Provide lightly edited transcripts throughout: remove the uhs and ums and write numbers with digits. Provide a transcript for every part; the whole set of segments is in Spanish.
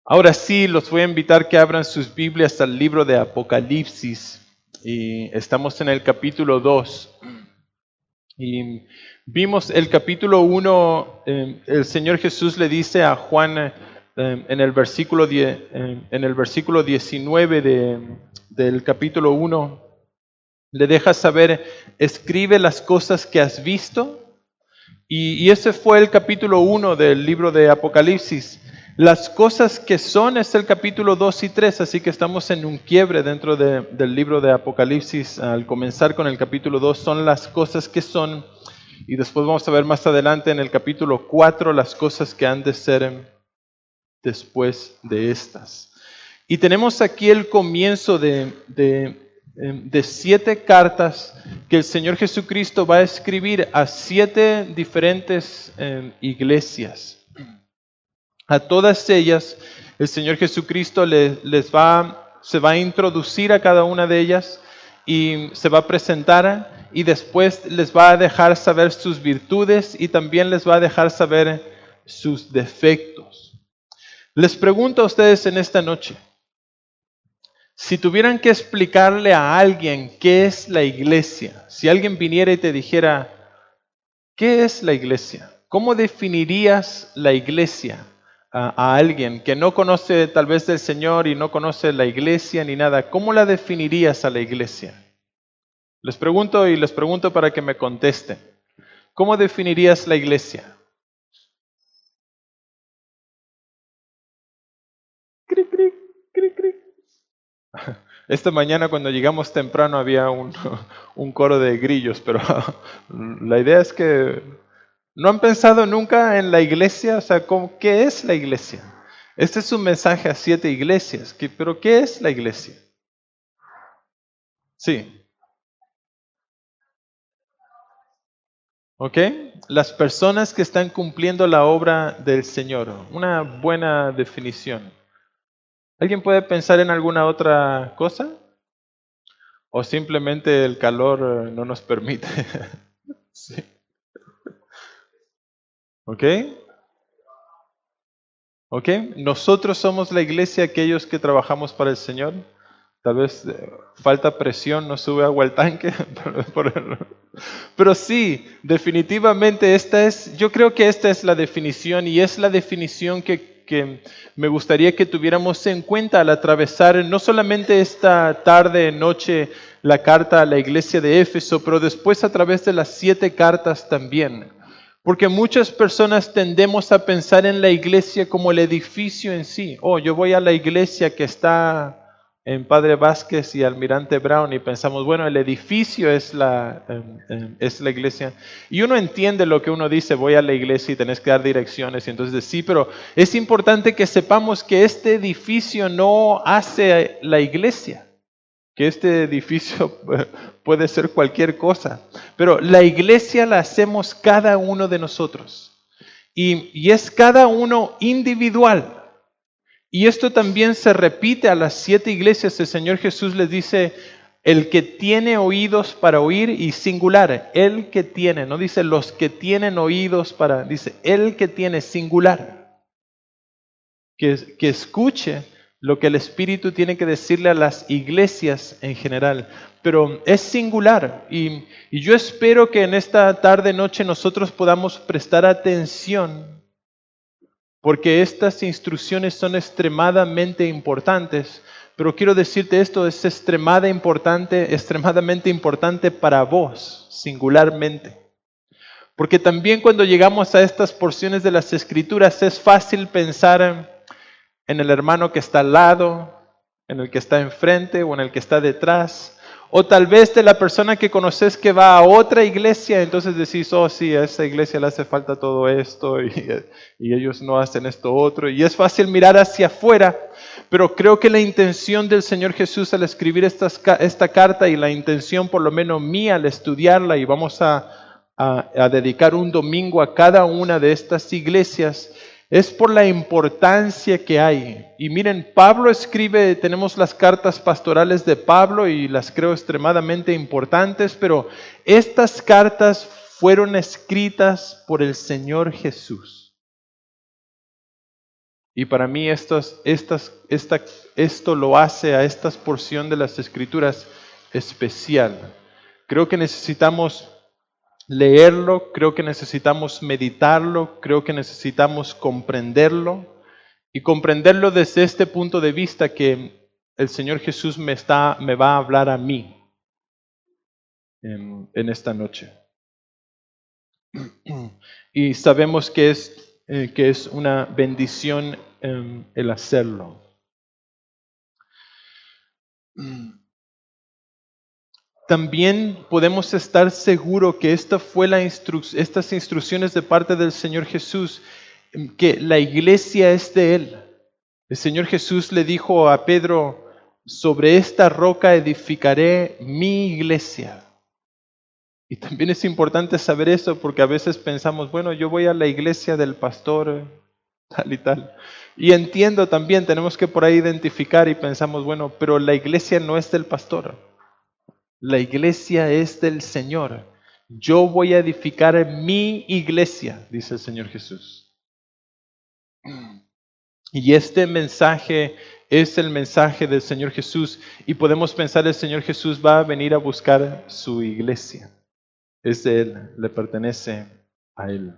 Ahora sí, los voy a invitar que abran sus Biblias al libro de Apocalipsis. Y estamos en el capítulo 2. Y vimos el capítulo 1, el Señor Jesús le dice a Juan en el versículo 19 del capítulo 1, le deja saber, escribe las cosas que has visto. Y ese fue el capítulo 1 del libro de Apocalipsis. Las cosas que son es el capítulo 2 y 3, así que estamos en un quiebre dentro del libro de Apocalipsis. Al comenzar con el capítulo 2 son las cosas que son, y después vamos a ver más adelante en el capítulo 4 las cosas que han de ser después de estas. Y tenemos aquí el comienzo de 7 cartas que el Señor Jesucristo va a escribir a 7 diferentes iglesias. A todas ellas el Señor Jesucristo se va a introducir a cada una de ellas y se va a presentar y después les va a dejar saber sus virtudes y también les va a dejar saber sus defectos. Les pregunto a ustedes en esta noche, si tuvieran que explicarle a alguien qué es la iglesia, si alguien viniera y te dijera, ¿qué es la iglesia? ¿Cómo definirías la iglesia a alguien que no conoce tal vez del Señor y no conoce la iglesia ni nada? ¿Cómo la definirías a la iglesia? Les pregunto y les pregunto para que me contesten. ¿Cómo definirías la iglesia? Cric, cric, cric, cric. Esta mañana cuando llegamos temprano había un coro de grillos, pero la idea es que no han pensado nunca en la iglesia, o sea, ¿qué es la iglesia? Este es un mensaje a 7 iglesias, pero ¿qué es la iglesia? Sí, ¿ok? Las personas que están cumpliendo la obra del Señor, una buena definición. ¿Alguien puede pensar en alguna otra cosa? ¿O simplemente el calor no nos permite? Sí. ¿Ok? ¿Ok? Nosotros somos la iglesia, aquellos que trabajamos para el Señor. Tal vez falta presión, no sube agua al tanque. Pero sí, definitivamente yo creo que esta es la definición y es la definición que me gustaría que tuviéramos en cuenta al atravesar no solamente esta tarde, noche, la carta a la iglesia de Éfeso, pero después a través de las 7 cartas también. Porque muchas personas tendemos a pensar en la iglesia como el edificio en sí. Oh, yo voy a la iglesia que está en Padre Vázquez y Almirante Brown y pensamos, bueno, el edificio es es la iglesia. Y uno entiende lo que uno dice, voy a la iglesia y tenés que dar direcciones. Y entonces sí, pero es importante que sepamos que este edificio no hace la iglesia. Que este edificio puede ser cualquier cosa, pero la iglesia la hacemos cada uno de nosotros y es cada uno individual. Y esto también se repite a las 7 iglesias. El Señor Jesús les dice, el que tiene oídos para oír, y singular, el que tiene, no dice los que tienen oídos para, dice el que tiene, singular, que escuche lo que el Espíritu tiene que decirle a las iglesias en general, pero es singular y yo espero que en esta tarde, noche nosotros podamos prestar atención porque estas instrucciones son extremadamente importantes, pero quiero decirte esto, es extremadamente importante para vos, singularmente. Porque también cuando llegamos a estas porciones de las Escrituras es fácil pensar en el hermano que está al lado, en el que está enfrente o en el que está detrás. O tal vez de la persona que conoces que va a otra iglesia, entonces decís, oh sí, a esa iglesia le hace falta todo esto y ellos no hacen esto otro. Y es fácil mirar hacia afuera, pero creo que la intención del Señor Jesús al escribir esta carta y la intención por lo menos mía al estudiarla, y vamos a dedicar un domingo a cada una de estas iglesias, es por la importancia que hay. Y miren, Pablo escribe, tenemos las cartas pastorales de Pablo y las creo extremadamente importantes, pero estas cartas fueron escritas por el Señor Jesús. Y para mí esto lo hace a esta porción de las Escrituras especial. Creo que necesitamos leerlo, creo que necesitamos meditarlo, creo que necesitamos comprenderlo y comprenderlo desde este punto de vista que el Señor Jesús me va a hablar a mí en esta noche. Y sabemos que es una bendición el hacerlo. También podemos estar seguros que estas instrucciones de parte del Señor Jesús, que la iglesia es de Él. El Señor Jesús le dijo a Pedro, sobre esta roca edificaré mi iglesia. Y también es importante saber eso porque a veces pensamos, bueno, yo voy a la iglesia del pastor tal y tal. Y entiendo también, tenemos que por ahí identificar y pensamos, bueno, pero la iglesia no es del pastor. La iglesia es del Señor. Yo voy a edificar mi iglesia, dice el Señor Jesús. Y este mensaje es el mensaje del Señor Jesús. Y podemos pensar, el Señor Jesús va a venir a buscar su iglesia. Es de Él, le pertenece a Él.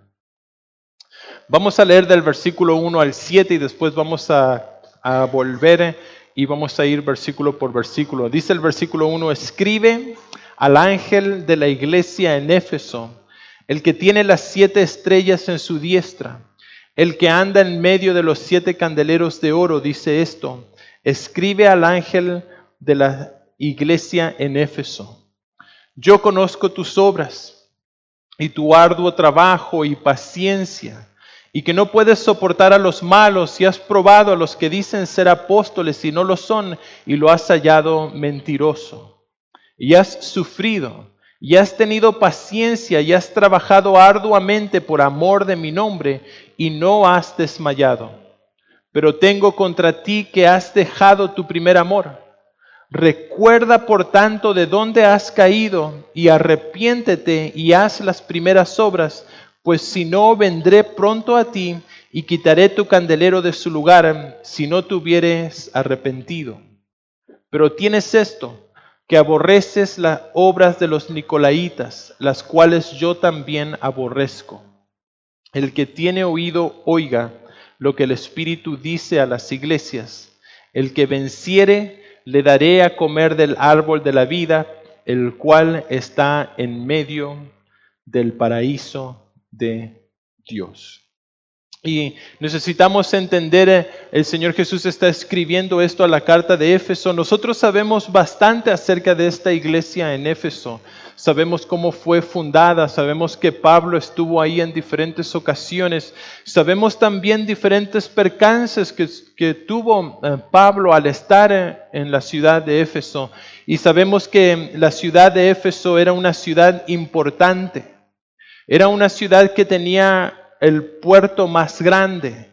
Vamos a leer del versículo 1 al 7 y después vamos a volver y vamos a ir versículo por versículo. Dice el versículo 1, escribe al ángel de la iglesia en Éfeso, el que tiene las 7 estrellas en su diestra, el que anda en medio de los 7 candeleros de oro, dice esto, escribe al ángel de la iglesia en Éfeso. Yo conozco tus obras y tu arduo trabajo y paciencia, y que no puedes soportar a los malos, y has probado a los que dicen ser apóstoles y no lo son, y lo has hallado mentiroso. Y has sufrido, y has tenido paciencia, y has trabajado arduamente por amor de mi nombre, y no has desmayado. Pero tengo contra ti que has dejado tu primer amor. Recuerda, por tanto, de dónde has caído y arrepiéntete y haz las primeras obras, pues si no, vendré pronto a ti y quitaré tu candelero de su lugar si no te hubieres arrepentido. Pero tienes esto, que aborreces las obras de los nicolaítas, las cuales yo también aborrezco. El que tiene oído, oiga lo que el Espíritu dice a las iglesias. El que venciere, le daré a comer del árbol de la vida, el cual está en medio del paraíso de Dios. Y necesitamos entender, el Señor Jesús está escribiendo esto a la carta de Éfeso. Nosotros sabemos bastante acerca de esta iglesia en Éfeso. Sabemos cómo fue fundada, sabemos que Pablo estuvo ahí en diferentes ocasiones. Sabemos también diferentes percances que tuvo Pablo al estar en la ciudad de Éfeso. Y sabemos que la ciudad de Éfeso era una ciudad importante. Era una ciudad que tenía el puerto más grande.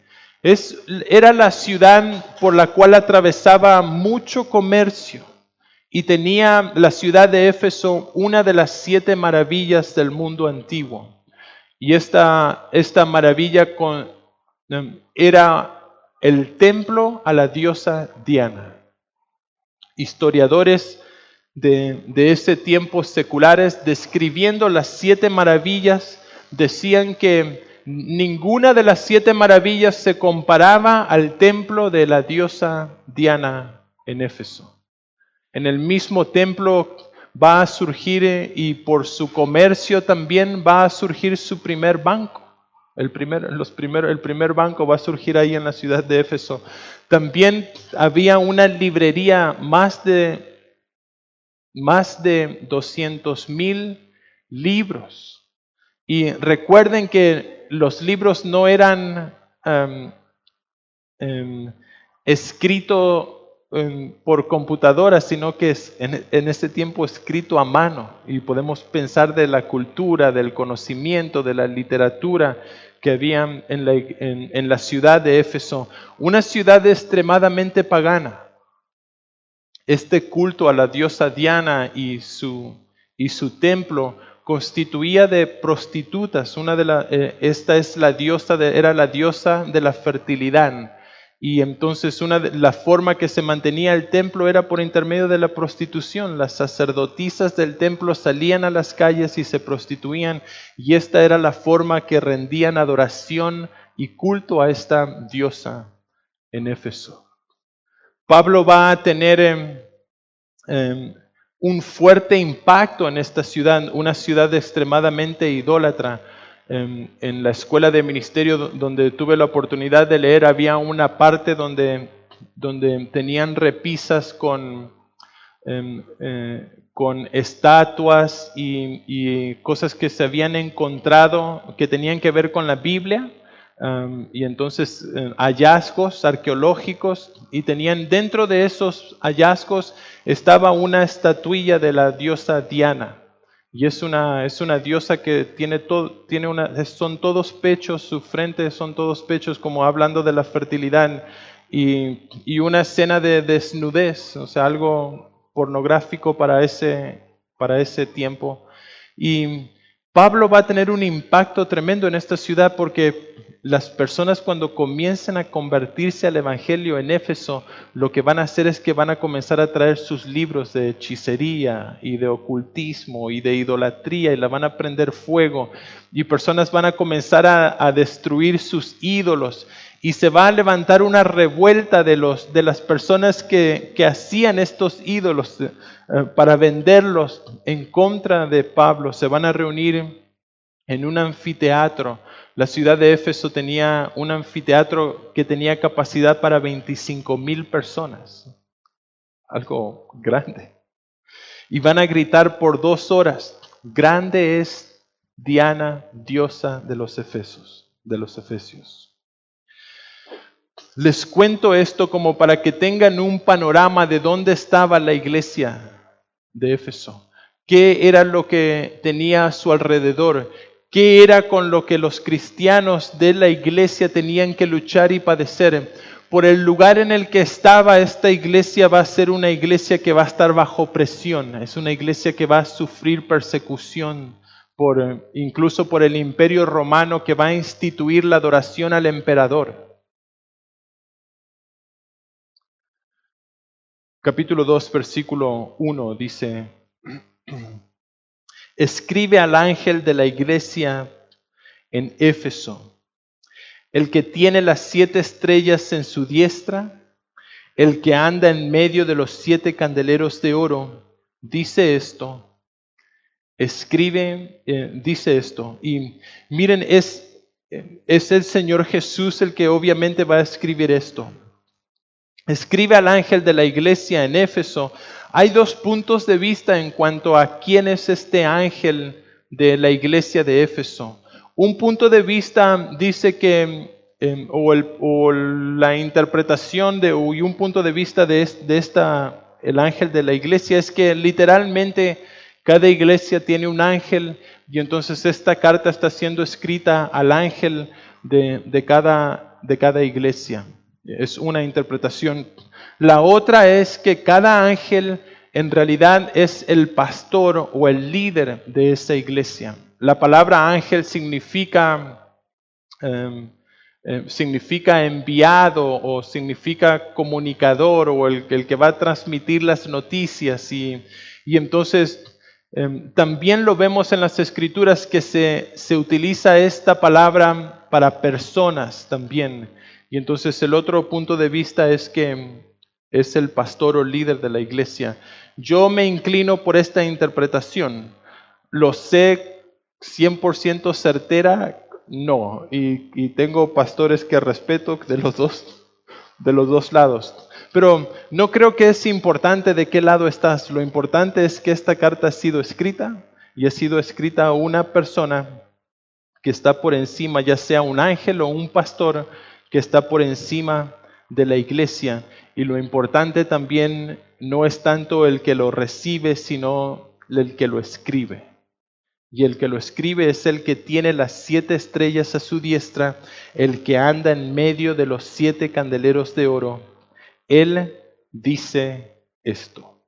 Era la ciudad por la cual atravesaba mucho comercio y tenía la ciudad de Éfeso una de las 7 maravillas del mundo antiguo. Y esta maravilla era el templo a la diosa Diana. Historiadores de ese tiempo seculares, describiendo las 7 maravillas, decían que ninguna de las 7 maravillas se comparaba al templo de la diosa Diana en Éfeso. En el mismo templo va a surgir, y por su comercio también va a surgir su primer banco. El primer banco va a surgir ahí en la ciudad de Éfeso. También había una librería, más de 200,000 libros. Y recuerden que los libros no eran escritos por computadora, sino que es en ese tiempo escrito a mano. Y podemos pensar de la cultura, del conocimiento, de la literatura que había en la ciudad de Éfeso. Una ciudad extremadamente pagana. Este culto a la diosa Diana y su templo constituía de prostitutas. Esta es era la diosa de la fertilidad. Y entonces la forma que se mantenía el templo era por intermedio de la prostitución. Las sacerdotisas del templo salían a las calles y se prostituían, y esta era la forma que rendían adoración y culto a esta diosa en Éfeso. Pablo va a tener un fuerte impacto en esta ciudad, una ciudad extremadamente idólatra. En la escuela de ministerio donde tuve la oportunidad de leer, había una parte donde tenían repisas con estatuas y cosas que se habían encontrado que tenían que ver con la Biblia. Y entonces hallazgos arqueológicos, y tenían dentro de esos hallazgos estaba una estatuilla de la diosa Diana. Y es una diosa que son todos pechos, su frente son todos pechos, como hablando de la fertilidad, y una escena de desnudez, o sea, algo pornográfico para ese tiempo. Y Pablo va a tener un impacto tremendo en esta ciudad, porque las personas, cuando comiencen a convertirse al Evangelio en Éfeso, lo que van a hacer es que van a comenzar a traer sus libros de hechicería y de ocultismo y de idolatría, y la van a prender fuego, y personas van a comenzar a destruir sus ídolos, y se va a levantar una revuelta de las personas que hacían estos ídolos para venderlos en contra de Pablo. Se van a reunir en un anfiteatro. La ciudad de Éfeso tenía un anfiteatro que tenía capacidad para 25,000 personas. Algo grande. Y van a gritar por 2 horas: grande es Diana, diosa de los Efesios. Les cuento esto como para que tengan un panorama de dónde estaba la iglesia de Éfeso, qué era lo que tenía a su alrededor, qué era con lo que los cristianos de la iglesia tenían que luchar y padecer. Por el lugar en el que estaba esta iglesia, va a ser una iglesia que va a estar bajo presión, es una iglesia que va a sufrir persecución, incluso por el imperio romano, que va a instituir la adoración al emperador. Capítulo 2, versículo 1 dice: escribe al ángel de la iglesia en Éfeso, el que tiene las 7 estrellas en su diestra, el que anda en medio de los 7 candeleros de oro, dice esto. Dice esto. Y miren, es el Señor Jesús el que obviamente va a escribir esto. Escribe al ángel de la iglesia en Éfeso. Hay 2 puntos de vista en cuanto a quién es este ángel de la iglesia de Éfeso. Un punto de vista dice que, la interpretación y un punto de vista de el ángel de la iglesia, es que literalmente cada iglesia tiene un ángel, y entonces esta carta está siendo escrita al ángel de cada iglesia. Es una interpretación. La otra es que cada ángel en realidad es el pastor o el líder de esa iglesia. La palabra ángel significa enviado, o significa comunicador, o el que va a transmitir las noticias. Y entonces también lo vemos en las Escrituras que se utiliza esta palabra para personas también. Y entonces el otro punto de vista es que es el pastor o líder de la iglesia. Yo me inclino por esta interpretación. ¿Lo sé 100% certera? No. Y tengo pastores que respeto de los dos lados. Pero no creo que es importante de qué lado estás. Lo importante es que esta carta ha sido escrita, y ha sido escrita a una persona que está por encima, ya sea un ángel o un pastor, que está por encima de la iglesia. Y lo importante también no es tanto el que lo recibe, sino el que lo escribe. Y el que lo escribe es el que tiene las 7 estrellas a su diestra, el que anda en medio de los 7 candeleros de oro. Él dice esto.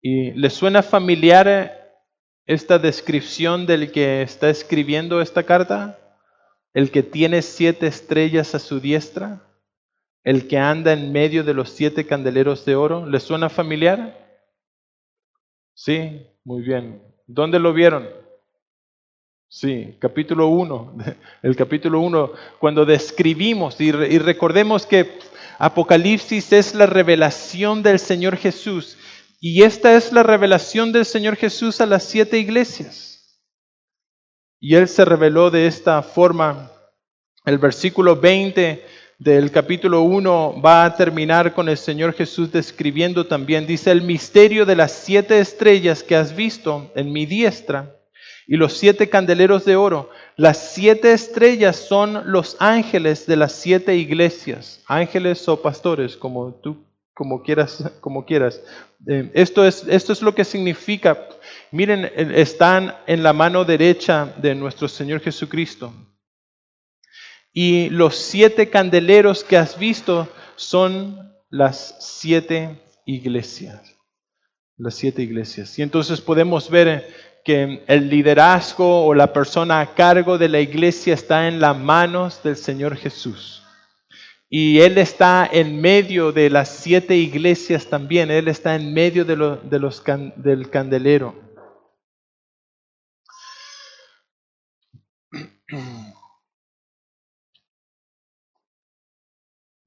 ¿Y le suena familiar esta descripción del que está escribiendo esta carta? El que tiene 7 estrellas a su diestra, el que anda en medio de los 7 candeleros de oro. ¿Les suena familiar? Sí, muy bien. ¿Dónde lo vieron? Sí, capítulo 1. El capítulo 1, cuando describimos y recordemos que Apocalipsis es la revelación del Señor Jesús. Y esta es la revelación del Señor Jesús a las 7 iglesias. Y Él se reveló de esta forma. El versículo 20 del capítulo 1 va a terminar con el Señor Jesús describiendo también, dice, el misterio de las 7 estrellas que has visto en mi diestra y los 7 candeleros de oro. Las 7 estrellas son los ángeles de las 7 iglesias, ángeles o pastores, como tú, como quieras. Esto es lo que significa. Miren, están en la mano derecha de nuestro Señor Jesucristo. Y los 7 candeleros que has visto son las 7 iglesias. Las 7 iglesias. Y entonces podemos ver que el liderazgo o la persona a cargo de la iglesia está en las manos del Señor Jesús. Y Él está en medio de las 7 iglesias también. Él está en medio del candelero.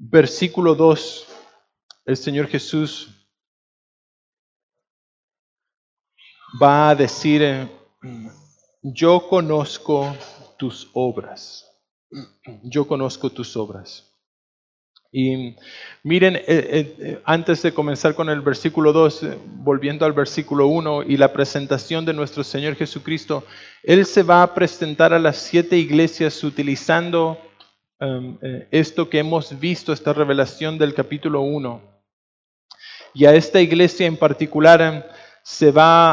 Versículo 2, el Señor Jesús va a decir, yo conozco tus obras. Yo conozco tus obras. Y miren, antes de comenzar con el versículo 2, volviendo al versículo 1 y la presentación de nuestro Señor Jesucristo, Él se va a presentar a las 7 iglesias utilizando esto que hemos visto, esta revelación del capítulo 1. Y a esta iglesia en particular se va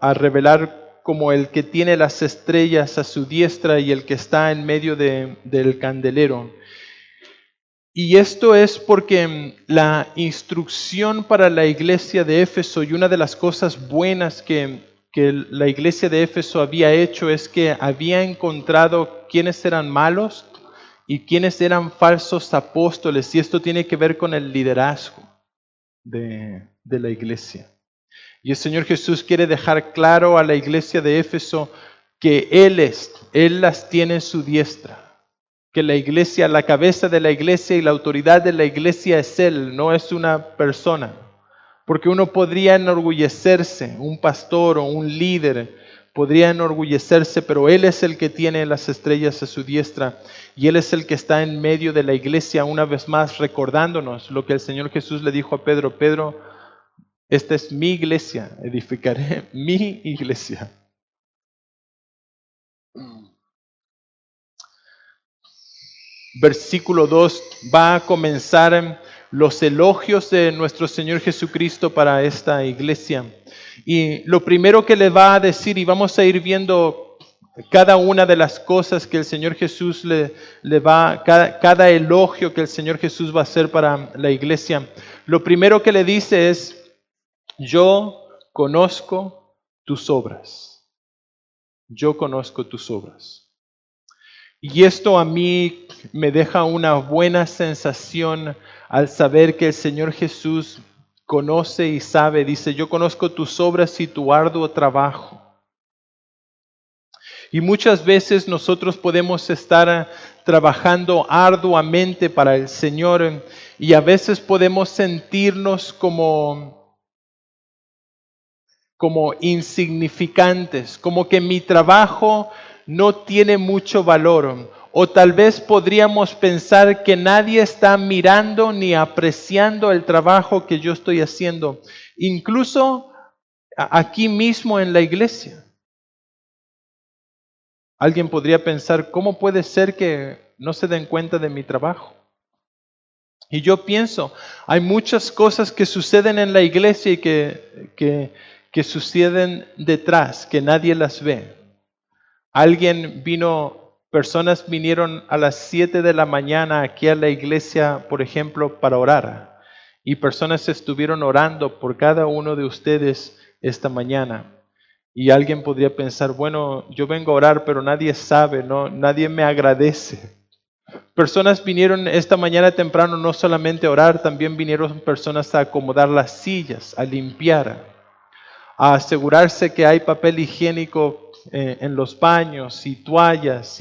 a revelar como el que tiene las estrellas a su diestra y el que está en medio del candelero. Y esto es porque la instrucción para la iglesia de Éfeso y una de las cosas buenas que la iglesia de Éfeso había hecho es que había encontrado quiénes eran malos y quiénes eran falsos apóstoles. Y esto tiene que ver con el liderazgo de la iglesia. Y el Señor Jesús quiere dejar claro a la iglesia de Éfeso que Él las tiene en su diestra. Que la iglesia, la cabeza de la iglesia y la autoridad de la iglesia es Él, no es una persona. Porque uno podría enorgullecerse, un pastor o un líder podría enorgullecerse, pero Él es el que tiene las estrellas a su diestra y Él es el que está en medio de la iglesia, una vez más recordándonos lo que el Señor Jesús le dijo a Pedro. Pedro, esta es mi iglesia, edificaré mi iglesia. Versículo 2 va a comenzar los elogios de nuestro Señor Jesucristo para esta iglesia. Y lo primero que le va a decir, y vamos a ir viendo cada una de las cosas que el Señor Jesús cada elogio que el Señor Jesús va a hacer para la iglesia. Lo primero que le dice es, yo conozco tus obras. Yo conozco tus obras. Y esto a mí me deja una buena sensación al saber que el Señor Jesús conoce y sabe. Dice, yo conozco tus obras y tu arduo trabajo. Y muchas veces nosotros podemos estar trabajando arduamente para el Señor y a veces podemos sentirnos como insignificantes, como que mi trabajo no tiene mucho valor. O tal vez podríamos pensar que nadie está mirando ni apreciando el trabajo que yo estoy haciendo, incluso aquí mismo en la iglesia. Alguien podría pensar, ¿cómo puede ser que no se den cuenta de mi trabajo? Y yo pienso, hay muchas cosas que suceden en la iglesia y que suceden detrás, que nadie las ve. Personas vinieron a las 7 de la mañana aquí a la iglesia, por ejemplo, para orar. Y personas estuvieron orando por cada uno de ustedes esta mañana. Y alguien podría pensar, bueno, yo vengo a orar, pero nadie sabe, ¿no? Nadie me agradece. Personas vinieron esta mañana temprano no solamente a orar, también vinieron personas a acomodar las sillas, a limpiar, a asegurarse que hay papel higiénico en los baños y toallas.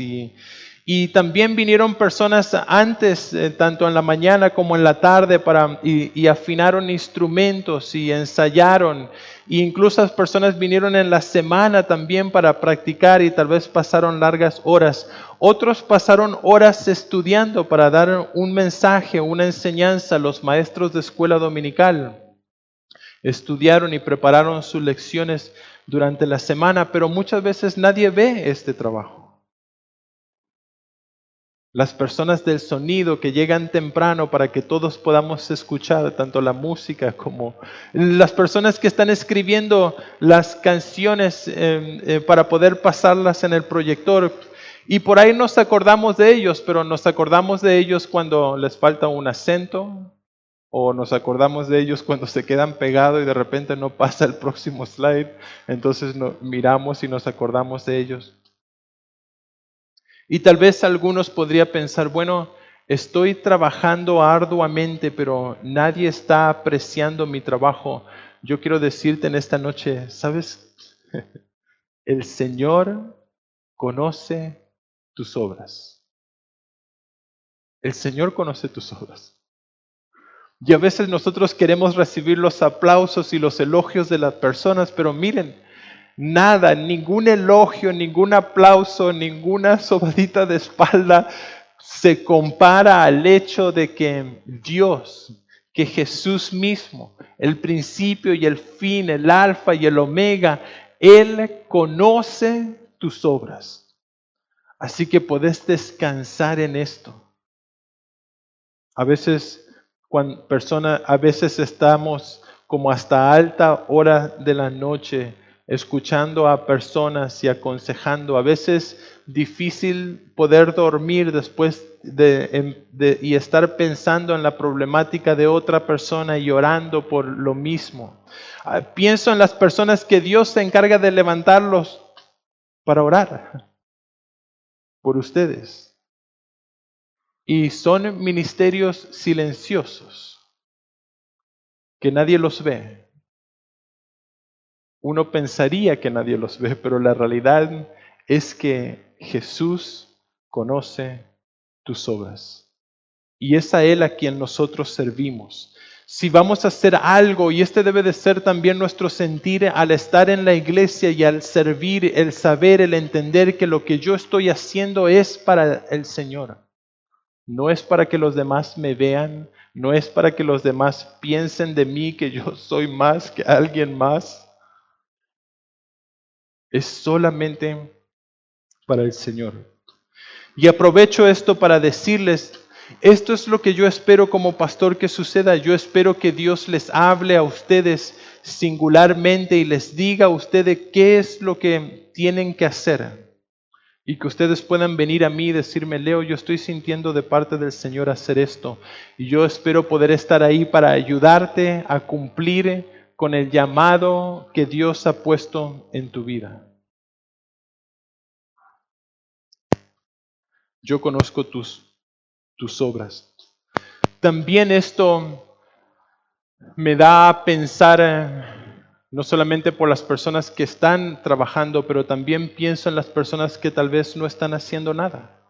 Y también vinieron personas antes, tanto en la mañana como en la tarde, y afinaron instrumentos y ensayaron. E incluso las personas vinieron en la semana también para practicar y tal vez pasaron largas horas. Otros pasaron horas estudiando para dar un mensaje, una enseñanza a los maestros de escuela dominical. Estudiaron y prepararon sus lecciones durante la semana, pero muchas veces nadie ve este trabajo. Las personas del sonido que llegan temprano para que todos podamos escuchar tanto la música como las personas que están escribiendo las canciones para poder pasarlas en el proyector. Y por ahí nos acordamos de ellos, pero nos acordamos de ellos cuando les falta un acento, o nos acordamos de ellos cuando se quedan pegados y de repente no pasa el próximo slide. Entonces miramos y nos acordamos de ellos. Y tal vez algunos podrían pensar, bueno, estoy trabajando arduamente, pero nadie está apreciando mi trabajo. Yo quiero decirte en esta noche, ¿sabes? El Señor conoce tus obras. El Señor conoce tus obras. Y a veces nosotros queremos recibir los aplausos y los elogios de las personas, pero miren, nada, ningún elogio, ningún aplauso, ninguna sobadita de espalda se compara al hecho de que Dios, que Jesús mismo, el principio y el fin, el alfa y el omega, Él conoce tus obras. Así que podés descansar en esto. A veces estamos como hasta alta hora de la noche escuchando a personas y aconsejando. A veces difícil poder dormir después y estar pensando en la problemática de otra persona y orando por lo mismo. Pienso en las personas que Dios se encarga de levantarlos para orar por ustedes. Y son ministerios silenciosos, que nadie los ve. Uno pensaría que nadie los ve, pero la realidad es que Jesús conoce tus obras. Y es a Él a quien nosotros servimos. Si vamos a hacer algo, y este debe de ser también nuestro sentir al estar en la iglesia y al servir, el saber, el entender que lo que yo estoy haciendo es para el Señor. No es para que los demás me vean, no es para que los demás piensen de mí que yo soy más que alguien más. Es solamente para el Señor. Y aprovecho esto para decirles, esto es lo que yo espero como pastor que suceda. Yo espero que Dios les hable a ustedes singularmente y les diga a ustedes qué es lo que tienen que hacer. Y que ustedes puedan venir a mí y decirme, Leo, yo estoy sintiendo de parte del Señor hacer esto. Y yo espero poder estar ahí para ayudarte a cumplir con el llamado que Dios ha puesto en tu vida. Yo conozco tus obras. También esto me da a pensar no solamente por las personas que están trabajando, pero también pienso en las personas que tal vez no están haciendo nada.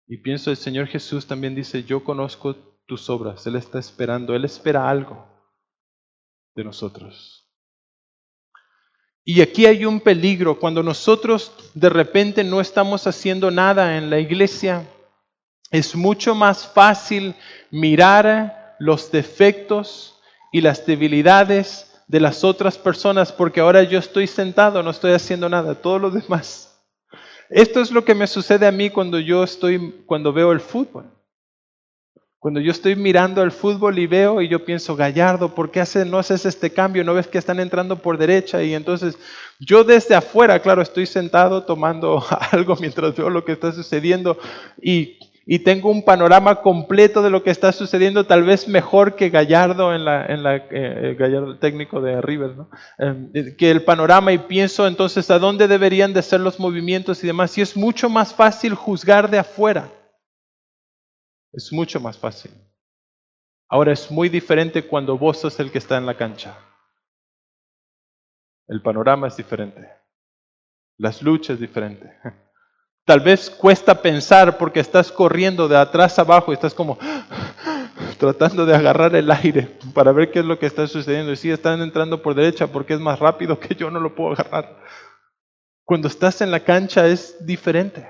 Y pienso, el Señor Jesús también dice, yo conozco tus obras. Él está esperando, Él espera algo de nosotros. Y aquí hay un peligro. Cuando nosotros de repente no estamos haciendo nada en la iglesia, es mucho más fácil mirar los defectos y las debilidades de las otras personas, porque ahora yo estoy sentado, no estoy haciendo nada, todo lo demás. Esto es lo que me sucede a mí cuando veo el fútbol. Cuando yo estoy mirando el fútbol y veo y yo pienso, Gallardo, ¿por qué no haces este cambio? ¿No ves que están entrando por derecha? Y entonces yo desde afuera, claro, estoy sentado tomando algo mientras veo lo que está sucediendo y tengo un panorama completo de lo que está sucediendo, tal vez mejor que Gallardo Gallardo, el técnico de River, ¿no? Que el panorama, y pienso entonces a dónde deberían de ser los movimientos y demás. Y es mucho más fácil juzgar de afuera. Es mucho más fácil. Ahora es muy diferente cuando vos sos el que está en la cancha. El panorama es diferente. Las luchas es diferente. Tal vez cuesta pensar porque estás corriendo de atrás a abajo y estás como tratando de agarrar el aire para ver qué es lo que está sucediendo. Y sí, están entrando por derecha porque es más rápido que yo no lo puedo agarrar. Cuando estás en la cancha es diferente.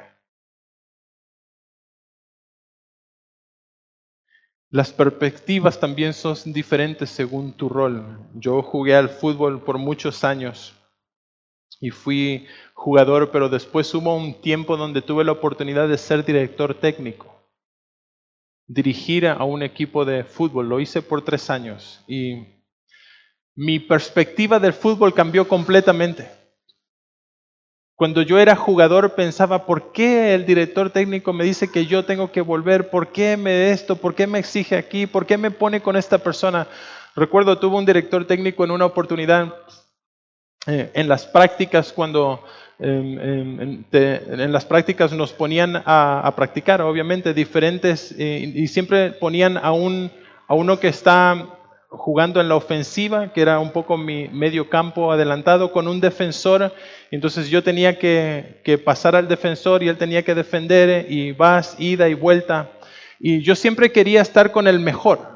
Las perspectivas también son diferentes según tu rol. Yo jugué al fútbol por muchos años y fui jugador, pero después hubo un tiempo donde tuve la oportunidad de ser director técnico, dirigir a un equipo de fútbol. Lo hice por 3 años y mi perspectiva del fútbol cambió completamente. Cuando yo era jugador pensaba, ¿por qué el director técnico me dice que yo tengo que volver? ¿Por qué me esto? ¿Por qué me exige aquí? ¿Por qué me pone con esta persona? Recuerdo, tuve un director técnico en una oportunidad en las prácticas, cuando en las prácticas nos ponían a practicar, obviamente, diferentes, y siempre ponían a uno que está jugando en la ofensiva, que era un poco mi medio campo adelantado, con un defensor. Entonces yo tenía que pasar al defensor y él tenía que defender, y vas, ida y vuelta. Y yo siempre quería estar con el mejor.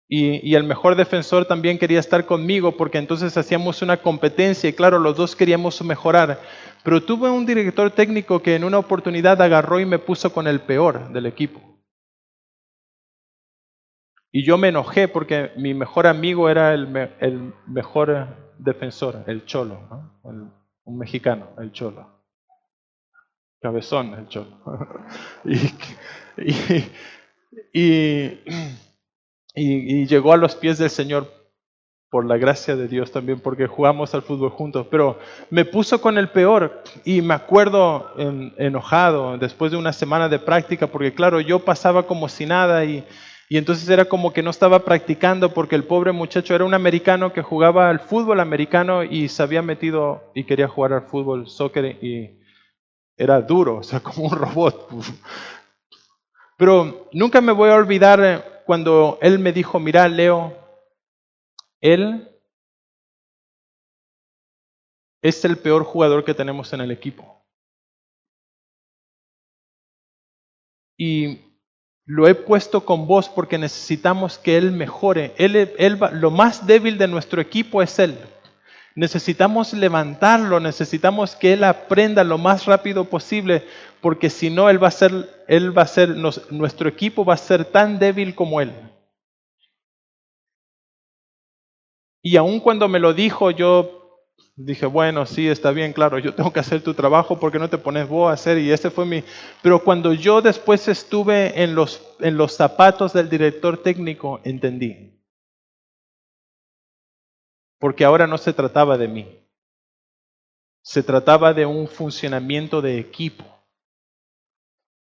Y el mejor defensor también quería estar conmigo porque entonces hacíamos una competencia y claro, los dos queríamos mejorar. Pero tuve un director técnico que en una oportunidad agarró y me puso con el peor del equipo. Y yo me enojé porque mi mejor amigo era el mejor defensor, el Cholo, ¿no? Un mexicano, el Cholo. Cabezón, el Cholo. y, y, y llegó a los pies del Señor por la gracia de Dios también, porque jugamos al fútbol juntos, pero me puso con el peor y me acuerdo enojado después de una semana de práctica, porque claro, yo pasaba como si nada y entonces era como que no estaba practicando porque el pobre muchacho era un americano que jugaba al fútbol americano y se había metido y quería jugar al fútbol, soccer, y era duro, o sea, como un robot. Pero nunca me voy a olvidar cuando él me dijo, mira, Leo, él es el peor jugador que tenemos en el equipo. Y lo he puesto con vos porque necesitamos que él mejore. Lo más débil de nuestro equipo es él. Necesitamos levantarlo, necesitamos que él aprenda lo más rápido posible, porque si no, nuestro equipo va a ser tan débil como él. Y aun cuando me lo dijo, yo dije, bueno, sí, está bien, claro, yo tengo que hacer tu trabajo, porque no te pones vos a hacer? Y ese fue mi... Pero cuando yo después estuve en los zapatos del director técnico, entendí. Porque ahora no se trataba de mí. Se trataba de un funcionamiento de equipo.